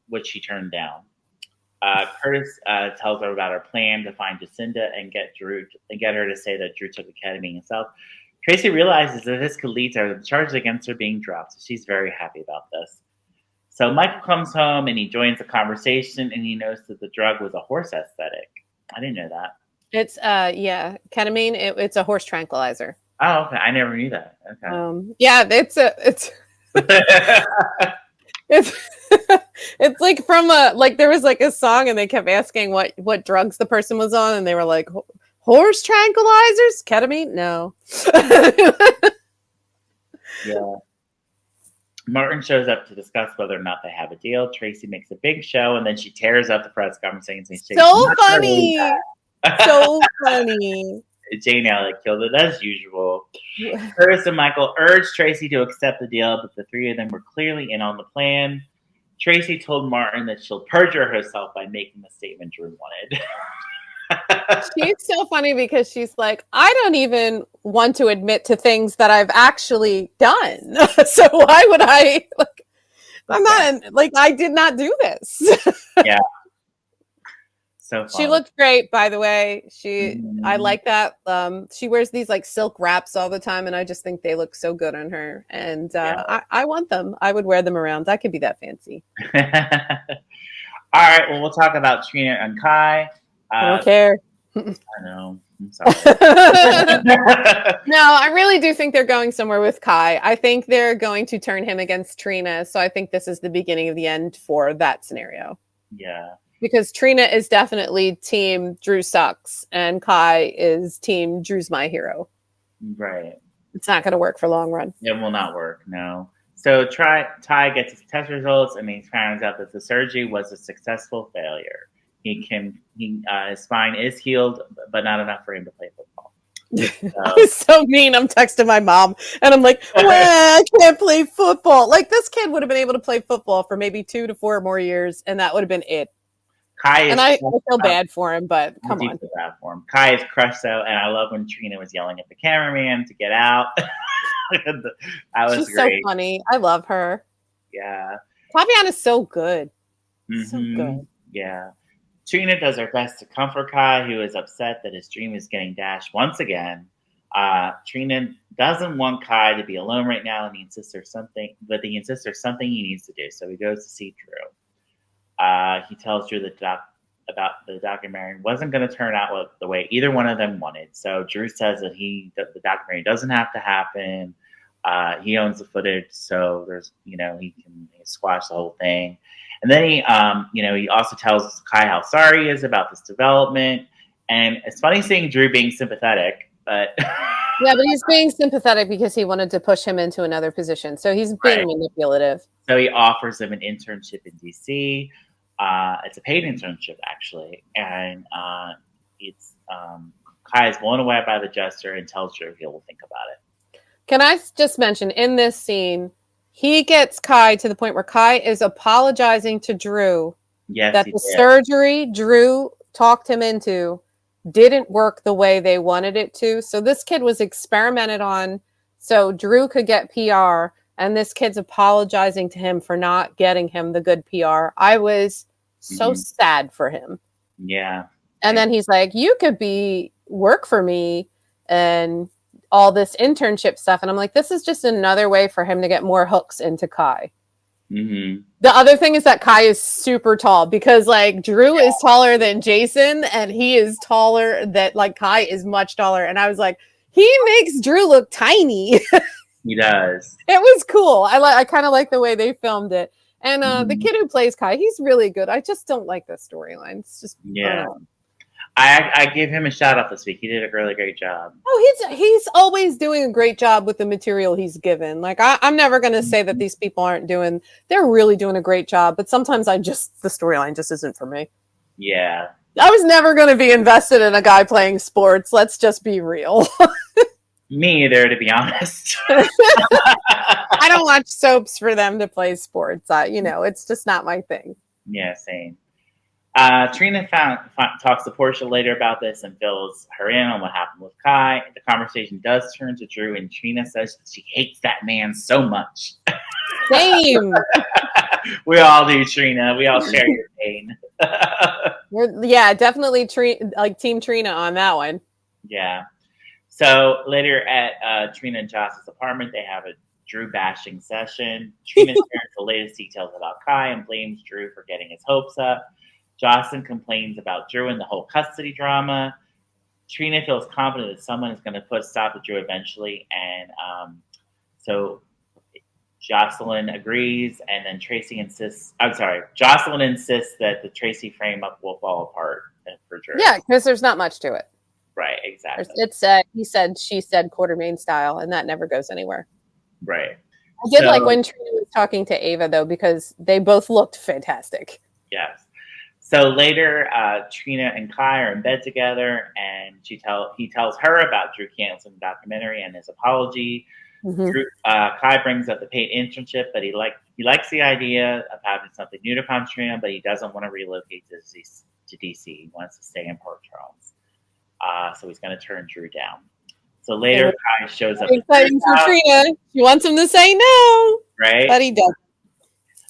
A: which she turned down. Curtis tells her about her plan to find Jacinda and get her to say that Drew took ketamine himself. Tracy realizes that this could lead to the charges against her being dropped, so she's very happy about this. So Michael comes home and he joins the conversation, and he knows that the drug was a horse aesthetic. I didn't know that.
B: It's ketamine. It's a horse tranquilizer.
A: Oh, okay. I never knew that. Okay.
B: Yeah, it's it's like from there was like a song and they kept asking what drugs the person was on and they were like, horse tranquilizers, ketamine, no.
A: Yeah. Martin shows up to discuss whether or not they have a deal. Tracy makes a big show and then she tears up the press conference saying
B: so funny. So funny.
A: Jane Elliott killed it as usual. Curtis and Michael urged Tracy to accept the deal, but the three of them were clearly in on the plan. Tracy told Martin that she'll perjure herself by making the statement Drew wanted.
B: She's so funny because she's like, I don't even want to admit to things that I've actually done. So why would I? I'm not I did not do this.
A: Yeah. So
B: she looked great, by the way. I like that. She wears these like silk wraps all the time, and I just think they look so good on her. And I want them. I would wear them around. I could be that fancy.
A: All right. Well, we'll talk about Trina and Kai.
B: I don't care.
A: I know. I'm sorry.
B: No, I really do think they're going somewhere with Kai. I think they're going to turn him against Trina. So I think this is the beginning of the end for that scenario.
A: Yeah.
B: Because Trina is definitely team Drew sucks and Kai is team Drew's my hero.
A: Right.
B: It's not going to work for long run.
A: It will not work, no. So Ty gets his test results and he finds out that the surgery was a successful failure. His spine is healed, but not enough for him to play football.
B: I was so mean. I'm texting my mom and I'm like, well, I can't play football. Like this kid would have been able to play football for maybe 2 to 4 more years and that would have been it. And I feel bad for him, but come on.
A: Feel bad for him. Kai is crushed though, and I love when Trina was yelling at the cameraman to get out. That was
B: She's
A: great.
B: So funny. I love her.
A: Yeah.
B: Taviana is so good.
A: Mm-hmm.
B: So good.
A: Yeah. Trina does her best to comfort Kai, who is upset that his dream is getting dashed once again. Trina doesn't want Kai to be alone right now, and he insists there's something he needs to do. So he goes to see Drew. He tells Drew about the documentary wasn't going to turn out the way either one of them wanted. So Drew says that the documentary doesn't have to happen. He owns the footage, so there's he can squash the whole thing. And then he also tells Kai how sorry he is about this development. And it's funny seeing Drew being sympathetic, but
B: yeah, but he's being sympathetic because he wanted to push him into another position. So he's being manipulative.
A: So he offers him an internship in DC. It's a paid internship actually, and it's Kai is blown away by the gesture and tells Drew he will think about it.
B: Can I just mention in this scene, he gets Kai to the point where Kai is apologizing to Drew that the surgery Drew talked him into didn't work the way they wanted it to. So this kid was experimented on so Drew could get PR, and this kid's apologizing to him for not getting him the good PR. I was so sad for him.
A: Yeah.
B: And then he's like, you could work for me and all this internship stuff. And I'm like, this is just another way for him to get more hooks into Kai.
A: Mm-hmm.
B: The other thing is that Kai is super tall because like Drew is taller than Jason and he is taller that like Kai is much taller. And I was like, he makes Drew look tiny.
A: He does. It
B: was cool. I kind of like the way they filmed it. And the kid who plays Kai, he's really good. I just don't like the storyline. It's just
A: I give him a shout out this week. He did a really great job.
B: Oh, he's always doing a great job with the material he's given. Like I'm never going to say that these people aren't doing. They're really doing a great job. But sometimes the storyline just isn't for me.
A: Yeah,
B: I was never going to be invested in a guy playing sports. Let's just be real.
A: Me either, to be honest.
B: I don't watch soaps for them to play sports. It's just not my thing.
A: Yeah, same. Trina talks to Portia later about this and fills her in on what happened with Kai. The conversation does turn to Drew, and Trina says she hates that man so much.
B: Same.
A: We all do, Trina. We all share your pain.
B: Definitely Team Trina on that one.
A: Yeah. So later at Trina and Joss's apartment, they have a Drew bashing session. Trina shares the latest details about Kai and blames Drew for getting his hopes up. Jocelyn complains about Drew and the whole custody drama. Trina feels confident that someone is going to put a stop to Drew eventually. And so Jocelyn agrees. And then Jocelyn insists that the Tracy frame up will fall apart for Drew.
B: Yeah, because there's not much to it.
A: Right, exactly.
B: It's he said, she said, Quartermaine style, and that never goes anywhere.
A: Right.
B: I did like when Trina was talking to Ava, though, because they both looked fantastic.
A: Yes. So later, Trina and Kai are in bed together, and he tells her about Drew canceling the documentary and his apology. Drew, Kai brings up the paid internship, but he likes the idea of having something new to come to Trina, but he doesn't want to relocate to DC. He wants to stay in Port Charles. So he's going to turn Drew down. So later, Kai shows up.
B: Exciting for Trina. She wants him to say no.
A: Right.
B: But he doesn't.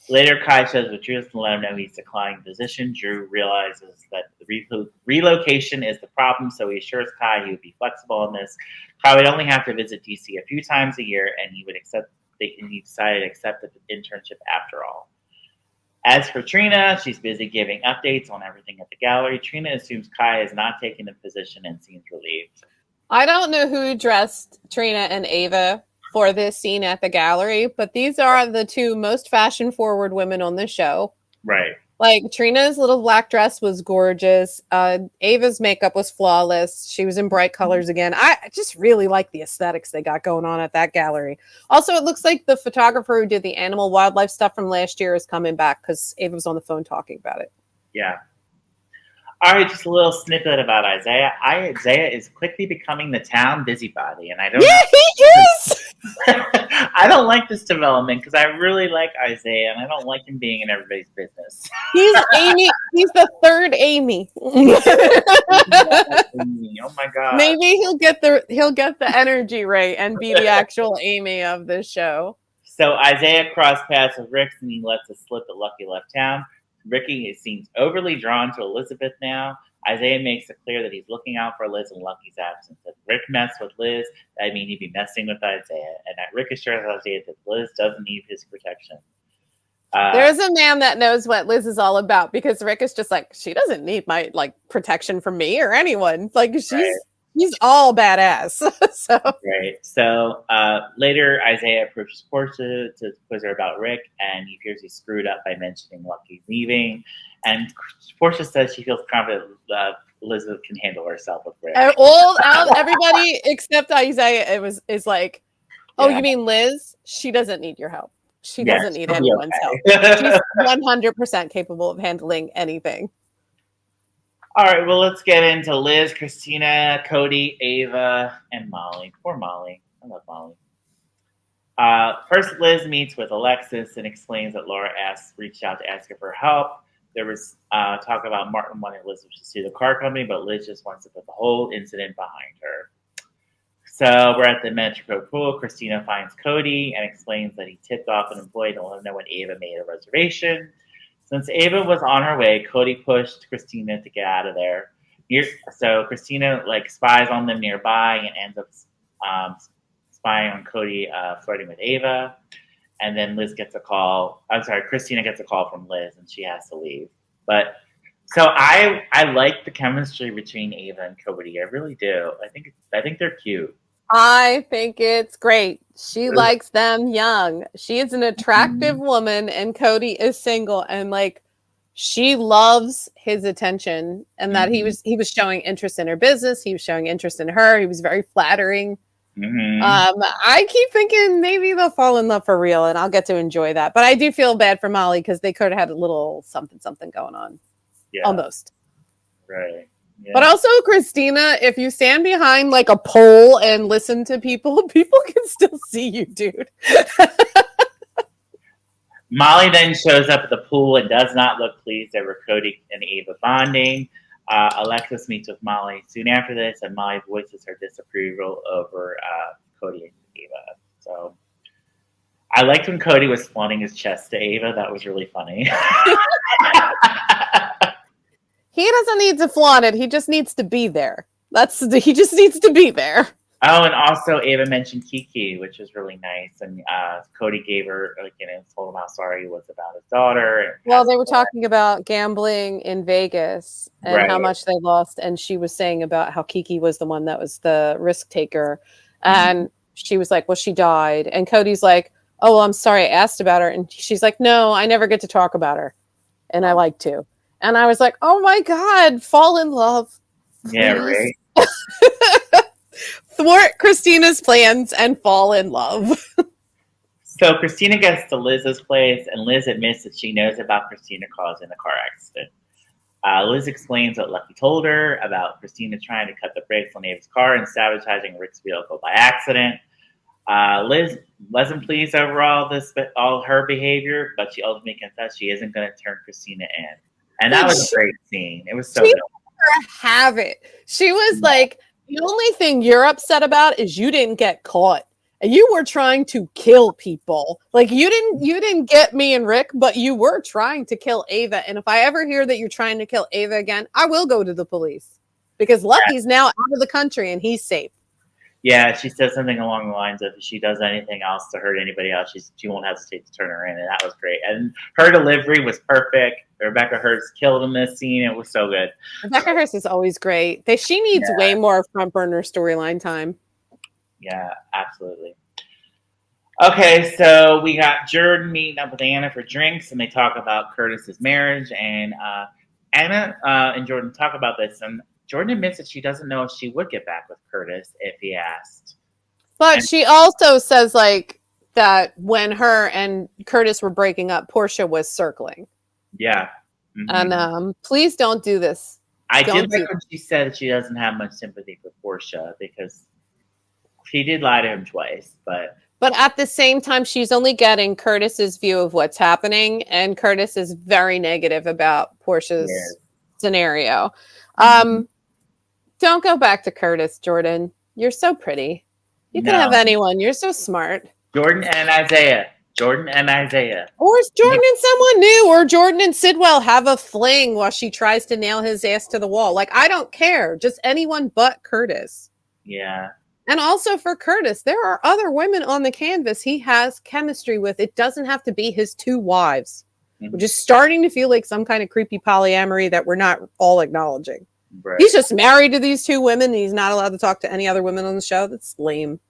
A: Later, Kai shows with Drew to let him know he's declining the position. Drew realizes that the relocation is the problem, so he assures Kai he would be flexible on this. Kai would only have to visit DC a few times a year, and he decided to accept the internship after all. As for Trina, she's busy giving updates on everything at the gallery. Trina assumes Kai is not taking the position and seems relieved.
B: I don't know who dressed Trina and Ava for this scene at the gallery, but these are the two most fashion-forward women on the show.
A: Right.
B: Like, Trina's little black dress was gorgeous. Ava's makeup was flawless. She was in bright colors again. I just really like the aesthetics they got going on at that gallery. Also, it looks like the photographer who did the animal wildlife stuff from last year is coming back because Ava was on the phone talking about it.
A: Yeah. All right, just a little snippet about Isaiah. Isaiah is quickly becoming the town busybody, and I don't.
B: Yeah, he is.
A: I don't like this development because I really like Isaiah, and I don't like him being in everybody's business.
B: He's Amy. He's the third Amy.
A: Oh my god!
B: Maybe he'll get the energy right and be the actual Amy of the show.
A: So Isaiah crossed paths with Rick, and he lets it slip that Lucky left town. Ricky seems overly drawn to Elizabeth now. Isaiah makes it clear that he's looking out for Liz in Lucky's absence. If Rick messed with Liz, that means he'd be messing with Isaiah. And that Rick assures Isaiah that Liz doesn't need his protection.
B: There's a man that knows what Liz is all about because Rick is just like, she doesn't need my protection from me or anyone. Like she's all badass.
A: Right. So later, Isaiah approaches Portia to quiz her about Rick, and he fears he's screwed up by mentioning Lucky's leaving. And Portia says she feels confident Elizabeth can handle herself with Rick.
B: Everybody except Isaiah is like, oh, yeah. You mean Liz? She doesn't need your help. She
A: Yeah,
B: doesn't need
A: she'll be
B: anyone's help.
A: okay.
B: She's 100% capable of handling anything.
A: All right, well, let's get into Liz, Christina, Cody, Ava, and Molly. Poor Molly. I love Molly. First, Liz meets with Alexis and explains that Laura reached out to ask her for help. There was talk about Martin wanting Liz to sue the car company, but Liz just wants to put the whole incident behind her. So we're at the Metrico pool. Christina finds Cody and explains that he tipped off an employee to let him know when Ava made a reservation. Since Ava was on her way, Cody pushed Christina to get out of there. So Christina spies on them nearby and ends up spying on Cody flirting with Ava. And then Christina gets a call from Liz and she has to leave. But so I like the chemistry between Ava and Cody. I really do. I think they're cute.
B: I think it's great. She likes them young. She is an attractive woman and Cody is single and she loves his attention and that he was showing interest in her business. He was showing interest in her. He was very flattering. I keep thinking maybe they'll fall in love for real and I'll get to enjoy that. But I do feel bad for Molly because they could have had a little something going on. Yeah. Almost.
A: Right. Yeah.
B: But also, Christina, if you stand behind a pole and listen to people can still see you, dude.
A: Molly then shows up at the pool and does not look pleased over Cody and Ava bonding. Alexis meets with Molly soon after this, and Molly voices her disapproval over Cody and Ava. So I liked when Cody was flaunting his chest to Ava. That was really funny.
B: He doesn't need to flaunt it. He just needs to be there. He just needs to be there.
A: Oh, and also Ava mentioned Kiki, which was really nice. And Cody gave her, told him how sorry he was about his daughter.
B: Well, they were talking about gambling in Vegas and how much they lost. And she was saying about how Kiki was the one that was the risk taker. And she was like, well, she died. And Cody's like, oh, well, I'm sorry I asked about her. And she's like, no, I never get to talk about her. And I like to. And I was like, oh my God, fall in love. Please.
A: Yeah, right.
B: Thwart Christina's plans and fall in love.
A: So Christina gets to Liz's place, and Liz admits that she knows about Christina causing the car accident. Liz explains what Lucky told her about Christina trying to cut the brakes on Ava's car and sabotaging Rick's vehicle by accident. Liz wasn't pleased over all her behavior, but she ultimately confessed she isn't going to turn Christina in. And that was a great scene. It was so good.
B: Have it. She was like, the only thing you're upset about is you didn't get caught. And you were trying to kill people. You didn't get me and Rick, but you were trying to kill Ava. And if I ever hear that you're trying to kill Ava again, I will go to the police. Because Lucky's now out of the country and he's safe.
A: Yeah, she said something along the lines of if she does anything else to hurt anybody else, she won't hesitate to turn her in, and that was great. And her delivery was perfect. Rebecca Hurst killed in this scene. It was so good.
B: Rebecca Hurst is always great. She needs way more front burner storyline time.
A: Yeah, absolutely. Okay, so we got Jordan meeting up with Anna for drinks, and they talk about Curtis's marriage. And Anna and Jordan talk about this, and Jordan admits that she doesn't know if she would get back with Curtis if he asked.
B: But she also says that when her and Curtis were breaking up, Portia was circling.
A: Yeah. Mm-hmm.
B: And please don't do this.
A: I did like when she said that she doesn't have much sympathy for Portia because she did lie to him twice. But
B: at the same time, she's only getting Curtis's view of what's happening. And Curtis is very negative about Portia's scenario. Don't go back to Curtis, Jordan. You're so pretty. You can have anyone. You're so smart.
A: Jordan and Isaiah. Or
B: is Jordan and someone new? Or Jordan and Sidwell have a fling while she tries to nail his ass to the wall. I don't care. Just anyone but Curtis.
A: Yeah.
B: And also for Curtis, there are other women on the canvas he has chemistry with. It doesn't have to be his two wives. Which is starting to feel like some kind of creepy polyamory that we're not all acknowledging. Right. He's just married to these two women. And he's not allowed to talk to any other women on the show. That's lame.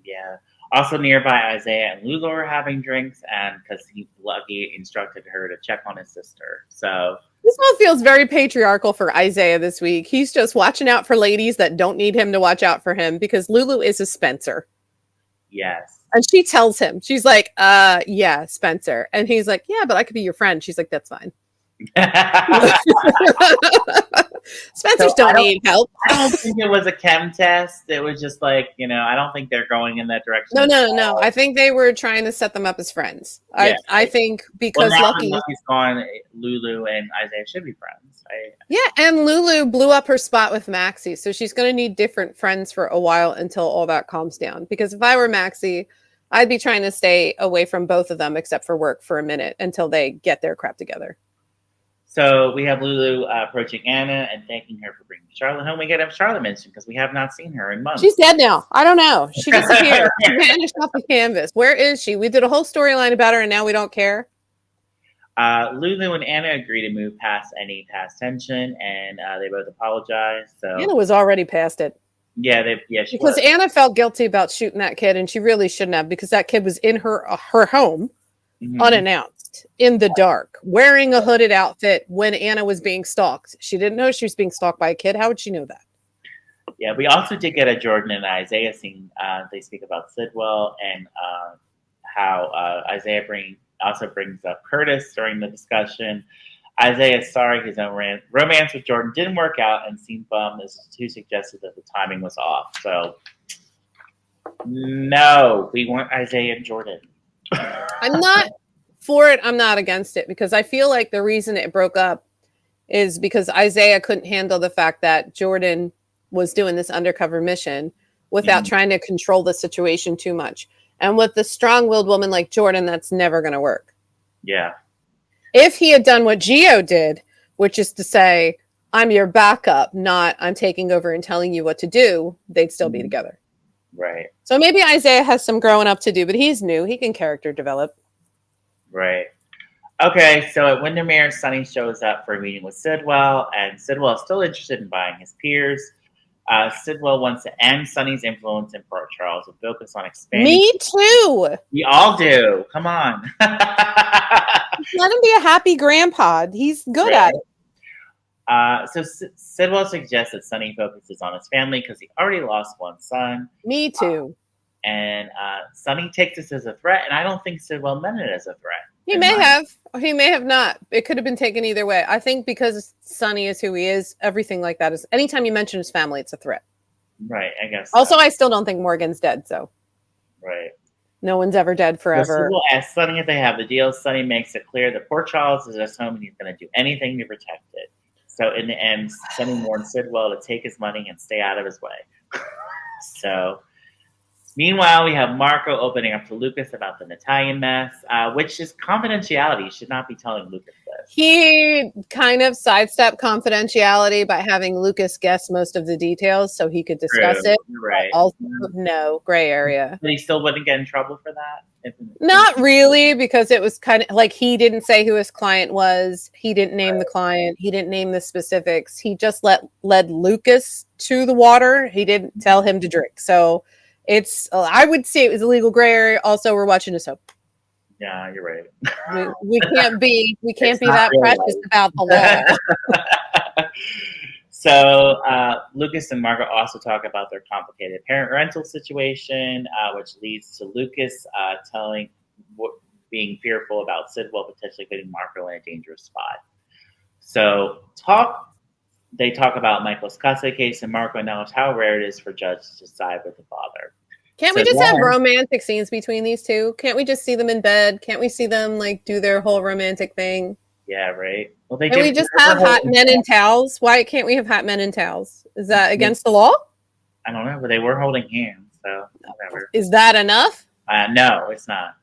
A: Yeah. Also nearby, Isaiah and Lulu are having drinks, and because Lucky instructed her to check on his sister. So
B: this one feels very patriarchal for Isaiah this week. He's just watching out for ladies that don't need him to watch out for him because Lulu is a Spencer.
A: Yes.
B: And she tells him, she's like, yeah, Spencer. And he's like, yeah, but I could be your friend. She's like, that's fine. Spencers don't need help.
A: I don't think it was a chem test. It was just like, I don't think they're going in that direction.
B: No. I think they were trying to set them up as friends.
A: Yes.
B: I think because Lucky's
A: gone, Lulu and Isaiah should be friends.
B: Yeah, and Lulu blew up her spot with Maxie, so she's going to need different friends for a while until all that calms down. Because if I were Maxie, I'd be trying to stay away from both of them except for work for a minute until they get their crap together.
A: So we have Lulu approaching Anna and thanking her for bringing Charlotte home. We get Charlotte mentioned because we have not seen her in months.
B: She's dead now. I don't know. She disappeared. She vanished off the canvas. Where is she? We did a whole storyline about her and now we don't care.
A: Lulu and Anna agree to move past any past tension, and they both apologize. So
B: Anna was already past it.
A: Yeah,
B: because Anna felt guilty about shooting that kid, and she really shouldn't have, because that kid was in her home, unannounced, in the dark, wearing a hooded outfit when Anna was being stalked. She didn't know she was being stalked by a kid. How would she know that?
A: Yeah, we also did get a Jordan and Isaiah scene. They speak about Sidwell and how Isaiah also brings up Curtis during the discussion. Isaiah is sorry his own romance with Jordan didn't work out and seemed bummed as who suggested that the timing was off. So, no, we want Isaiah and Jordan.
B: I'm not for it. I'm not against it, because I feel like the reason it broke up is because Isaiah couldn't handle the fact that Jordan was doing this undercover mission without trying to control the situation too much. And with the strong-willed woman like Jordan, that's never going to work.
A: Yeah.
B: If he had done what Gio did, which is to say, I'm your backup, not I'm taking over and telling you what to do, they'd still be together.
A: Right.
B: So maybe Isaiah has some growing up to do, but he's new. He can character develop.
A: Right. Okay, so at Windermere, Sonny shows up for a meeting with Sidwell, and Sidwell is still interested in buying his peers. Sidwell wants to end Sonny's influence in Port Charles and focus on expanding.
B: Me too.
A: We all do. Come on.
B: Let him be a happy grandpa. He's good at it.
A: So Sidwell suggests that Sonny focuses on his family because he already lost one son.
B: Me too.
A: And Sonny takes this as a threat, and I don't think Sidwell meant it as a threat.
B: He may have. He may have not. It could have been taken either way. I think because Sonny is who he is, everything like that is. Anytime you mention his family, it's a threat.
A: Right, I guess.
B: Also, I still don't think Morgan's dead, so.
A: Right.
B: No one's ever dead forever.
A: Sidwell asks Sonny if they have the deal. Sonny makes it clear that Port Charles is his home and he's going to do anything to protect it. So in the end, Sonny warns Sidwell to take his money and stay out of his way. So meanwhile, we have Marco opening up to Lucas about the Natalia mess, which is confidentiality. You should not be telling Lucas this.
B: He kind of sidestepped confidentiality by having Lucas guess most of the details so he could discuss it.
A: Right.
B: Also, no, gray area.
A: But he still wouldn't get in trouble for that?
B: Not really, because it was kind of like he didn't say who his client was. He didn't name the client. He didn't name the specifics. He just led Lucas to the water. He didn't tell him to drink. So it's, I would say it was a legal gray area. Also, we're watching a soap.
A: Yeah, you're right.
B: We can't be that really precious about the law.
A: So Lucas and Margaret also talk about their complicated parent-rental situation, which leads to Lucas being fearful about Sidwell potentially putting Marco in a dangerous spot. So they talk about Michael's custody case, and Marco knows how rare it is for judges to side with the father.
B: Can't we just have romantic scenes between these two? Can't we just see them in bed? Can't we see them like do their whole romantic thing?
A: Yeah, right. Well,
B: can we just have hot men in towels? Why can't we have hot men in towels? Is that against the law?
A: I don't know, but they were holding hands, so whatever.
B: Is that enough?
A: No, it's not.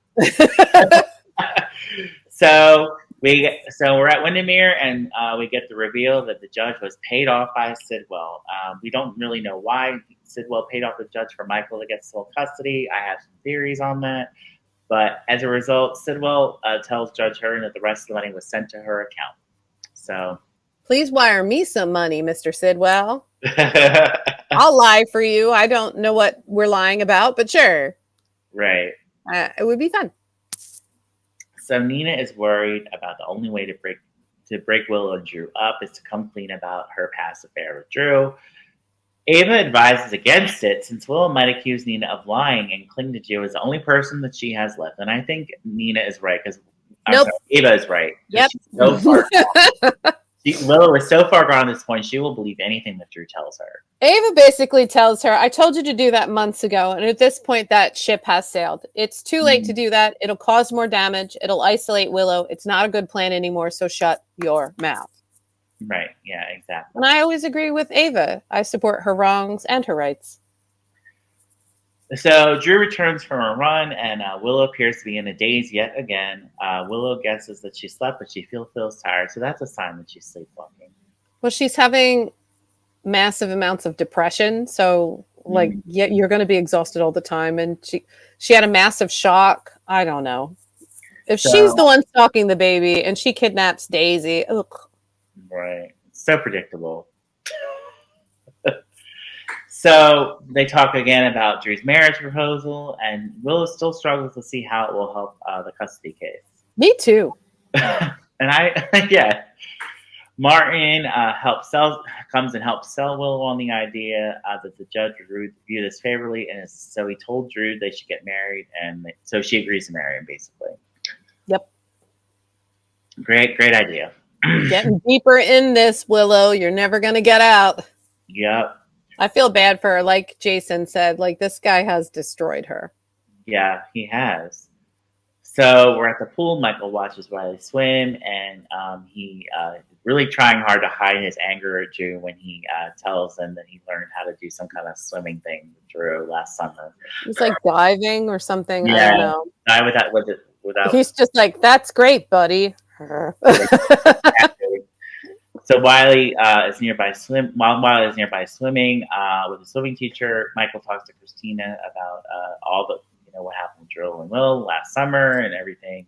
A: So we're at Windermere, and we get the reveal that the judge was paid off by Sidwell. We don't really know why Sidwell paid off the judge for Michael to get sole custody. I have some theories on that. But as a result, Sidwell tells Judge Hearn that the rest of the money was sent to her account. So,
B: please wire me some money, Mr. Sidwell. I'll lie for you. I don't know what we're lying about, but sure.
A: Right.
B: It would be fun.
A: So Nina is worried about the only way to break Willow and Drew up is to come clean about her past affair with Drew. Ava advises against it since Willow might accuse Nina of lying and cling to Gio as the only person that she has left. And I think Nina is right because
B: Nope.
A: Ava is right.
B: Yep.
A: She's so far Willow is so far gone at this point, she will believe anything that Drew tells her.
B: Ava basically tells her, I told you to do that months ago. And at this point, that ship has sailed. It's too late to do that. It'll cause more damage. It'll isolate Willow. It's not a good plan anymore. So shut your mouth.
A: Right. Yeah, exactly.
B: And I always agree with Ava. I support her wrongs and her rights.
A: So Drew returns from a run, and Willow appears to be in a daze yet again. Willow guesses that she slept, but she feels tired. So that's a sign that she's sleepwalking.
B: Well, she's having massive amounts of depression. So, like, yeah, you're going to be exhausted all the time. And she had a massive shock. I don't know. If she's the one stalking the baby and she kidnaps Daisy, ugh.
A: Right. So predictable. So they talk again about Drew's marriage proposal, and Willow still struggles to see how it will help the custody case.
B: Me too.
A: And Martin comes and helps sell Willow on the idea that the judge would view this favorably, and so he told Drew they should get married, and so she agrees to marry him, basically.
B: Yep.
A: Great idea.
B: Getting deeper in this, Willow. You're never going to get out.
A: Yep.
B: I feel bad for her. Like Jason said, like, this guy has destroyed her.
A: Yeah, he has. So we're at the pool. Michael watches Wiley swim, and he really trying hard to hide his anger at Drew when he tells him that he learned how to do some kind of swimming thing with Drew last summer.
B: He's like diving or something.
A: Yeah,
B: I don't know.
A: Dive without.
B: He's just like, that's great, buddy.
A: So Wiley is nearby while Wiley is nearby swimming with a swimming teacher. Michael talks to Christina about all the what happened with Drew and Will last summer and everything.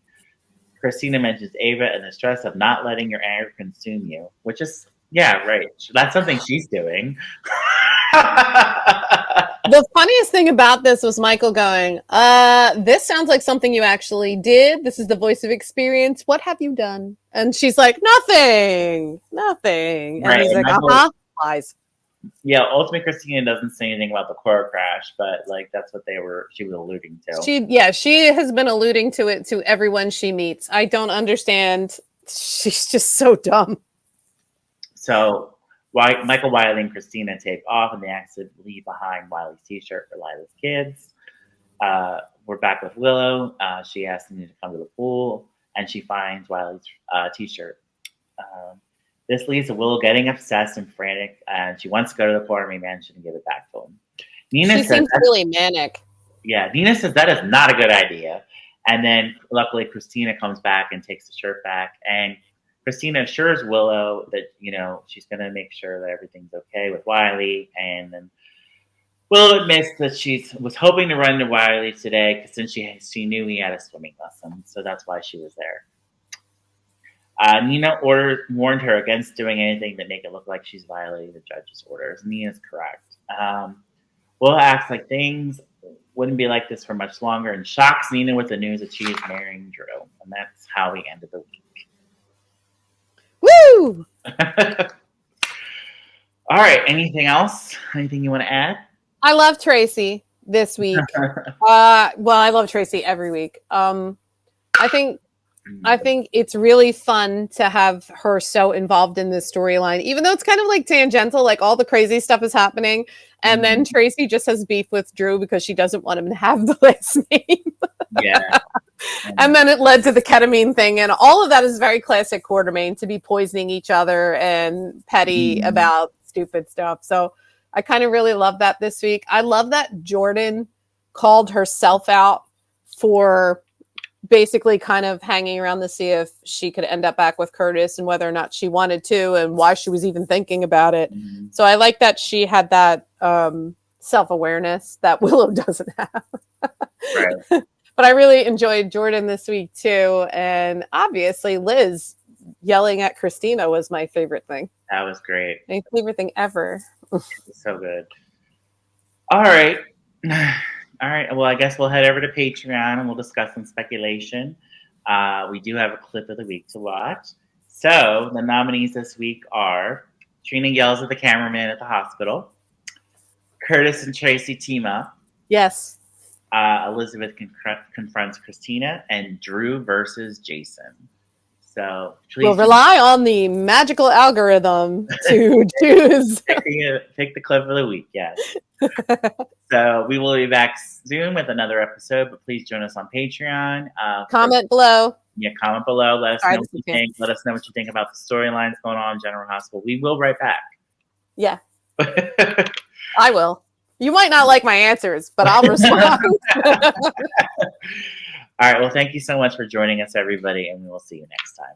A: Christina mentions Ava and the stress of not letting your anger consume you, which is right. That's something she's doing.
B: The funniest thing about this was Michael going, this sounds like something you actually did. This is the voice of experience. What have you done? And she's like, nothing. And
A: right.
B: he's like, lies.
A: Yeah, ultimately Christina doesn't say anything about the car crash, but like that's what she was alluding to.
B: She has been alluding to it to everyone she meets. I don't understand. She's just so dumb.
A: So Michael, Wiley, and Christina take off, and they accidentally leave behind Wiley's t-shirt for Lila's kids. We're back with Willow. She asks me to come to the pool, and she finds Wiley's t-shirt. This leads to Willow getting obsessed and frantic, and she wants to go to the Quartermain mansion and give it back to him.
B: She seems really manic.
A: Yeah, Nina says that is not a good idea. And then, luckily, Christina comes back and takes the shirt back, and Christina assures Willow that, she's going to make sure that everything's okay with Wiley. And then Willow admits that she was hoping to run into Wiley today since she knew he had a swimming lesson. So that's why she was there. Nina warned her against doing anything that make it look like she's violating the judge's orders. Nina's correct. Willow acts like things wouldn't be like this for much longer and shocks Nina with the news that she is marrying Drew. And that's how we ended the week.
B: Woo!
A: All right. Anything else? Anything you want to add?
B: I love Tracy this week. I love Tracy every week. I think it's really fun to have her so involved in this storyline, even though it's kind of like tangential, like all the crazy stuff is happening. And then Tracy just has beef with Drew because she doesn't want him to have the last name.
A: Yeah.
B: And then it led to the ketamine thing. And all of that is very classic Quartermain, to be poisoning each other and petty about stupid stuff. So I kind of really love that this week. I love that Jordan called herself out for basically kind of hanging around to see if she could end up back with Curtis and whether or not she wanted to and why she was even thinking about it. So I like that she had that self-awareness that Willow doesn't have.
A: Right.
B: But I really enjoyed Jordan this week too. And obviously Liz yelling at Christina was my favorite thing.
A: That was great.
B: My favorite thing ever.
A: So good. All right. All right. Well, I guess we'll head over to Patreon and we'll discuss some speculation. We do have a clip of the week to watch. So the nominees this week are Trina yells at the cameraman at the hospital. Curtis and Tracy team up.
B: Yes.
A: Elizabeth confronts Christina, and Drew versus Jason. So
B: we'll rely on the magical algorithm to choose.
A: Pick the clip of the week, yes. So we will be back soon with another episode, but please join us on Patreon.
B: Comment below.
A: Yeah, comment below. Let us know what you think. Let us know what you think about the storylines going on in General Hospital. We will write back.
B: Yeah. I will. You might not like my answers, but I'll respond.
A: All right. Well, thank you so much for joining us, everybody, and we will see you next time.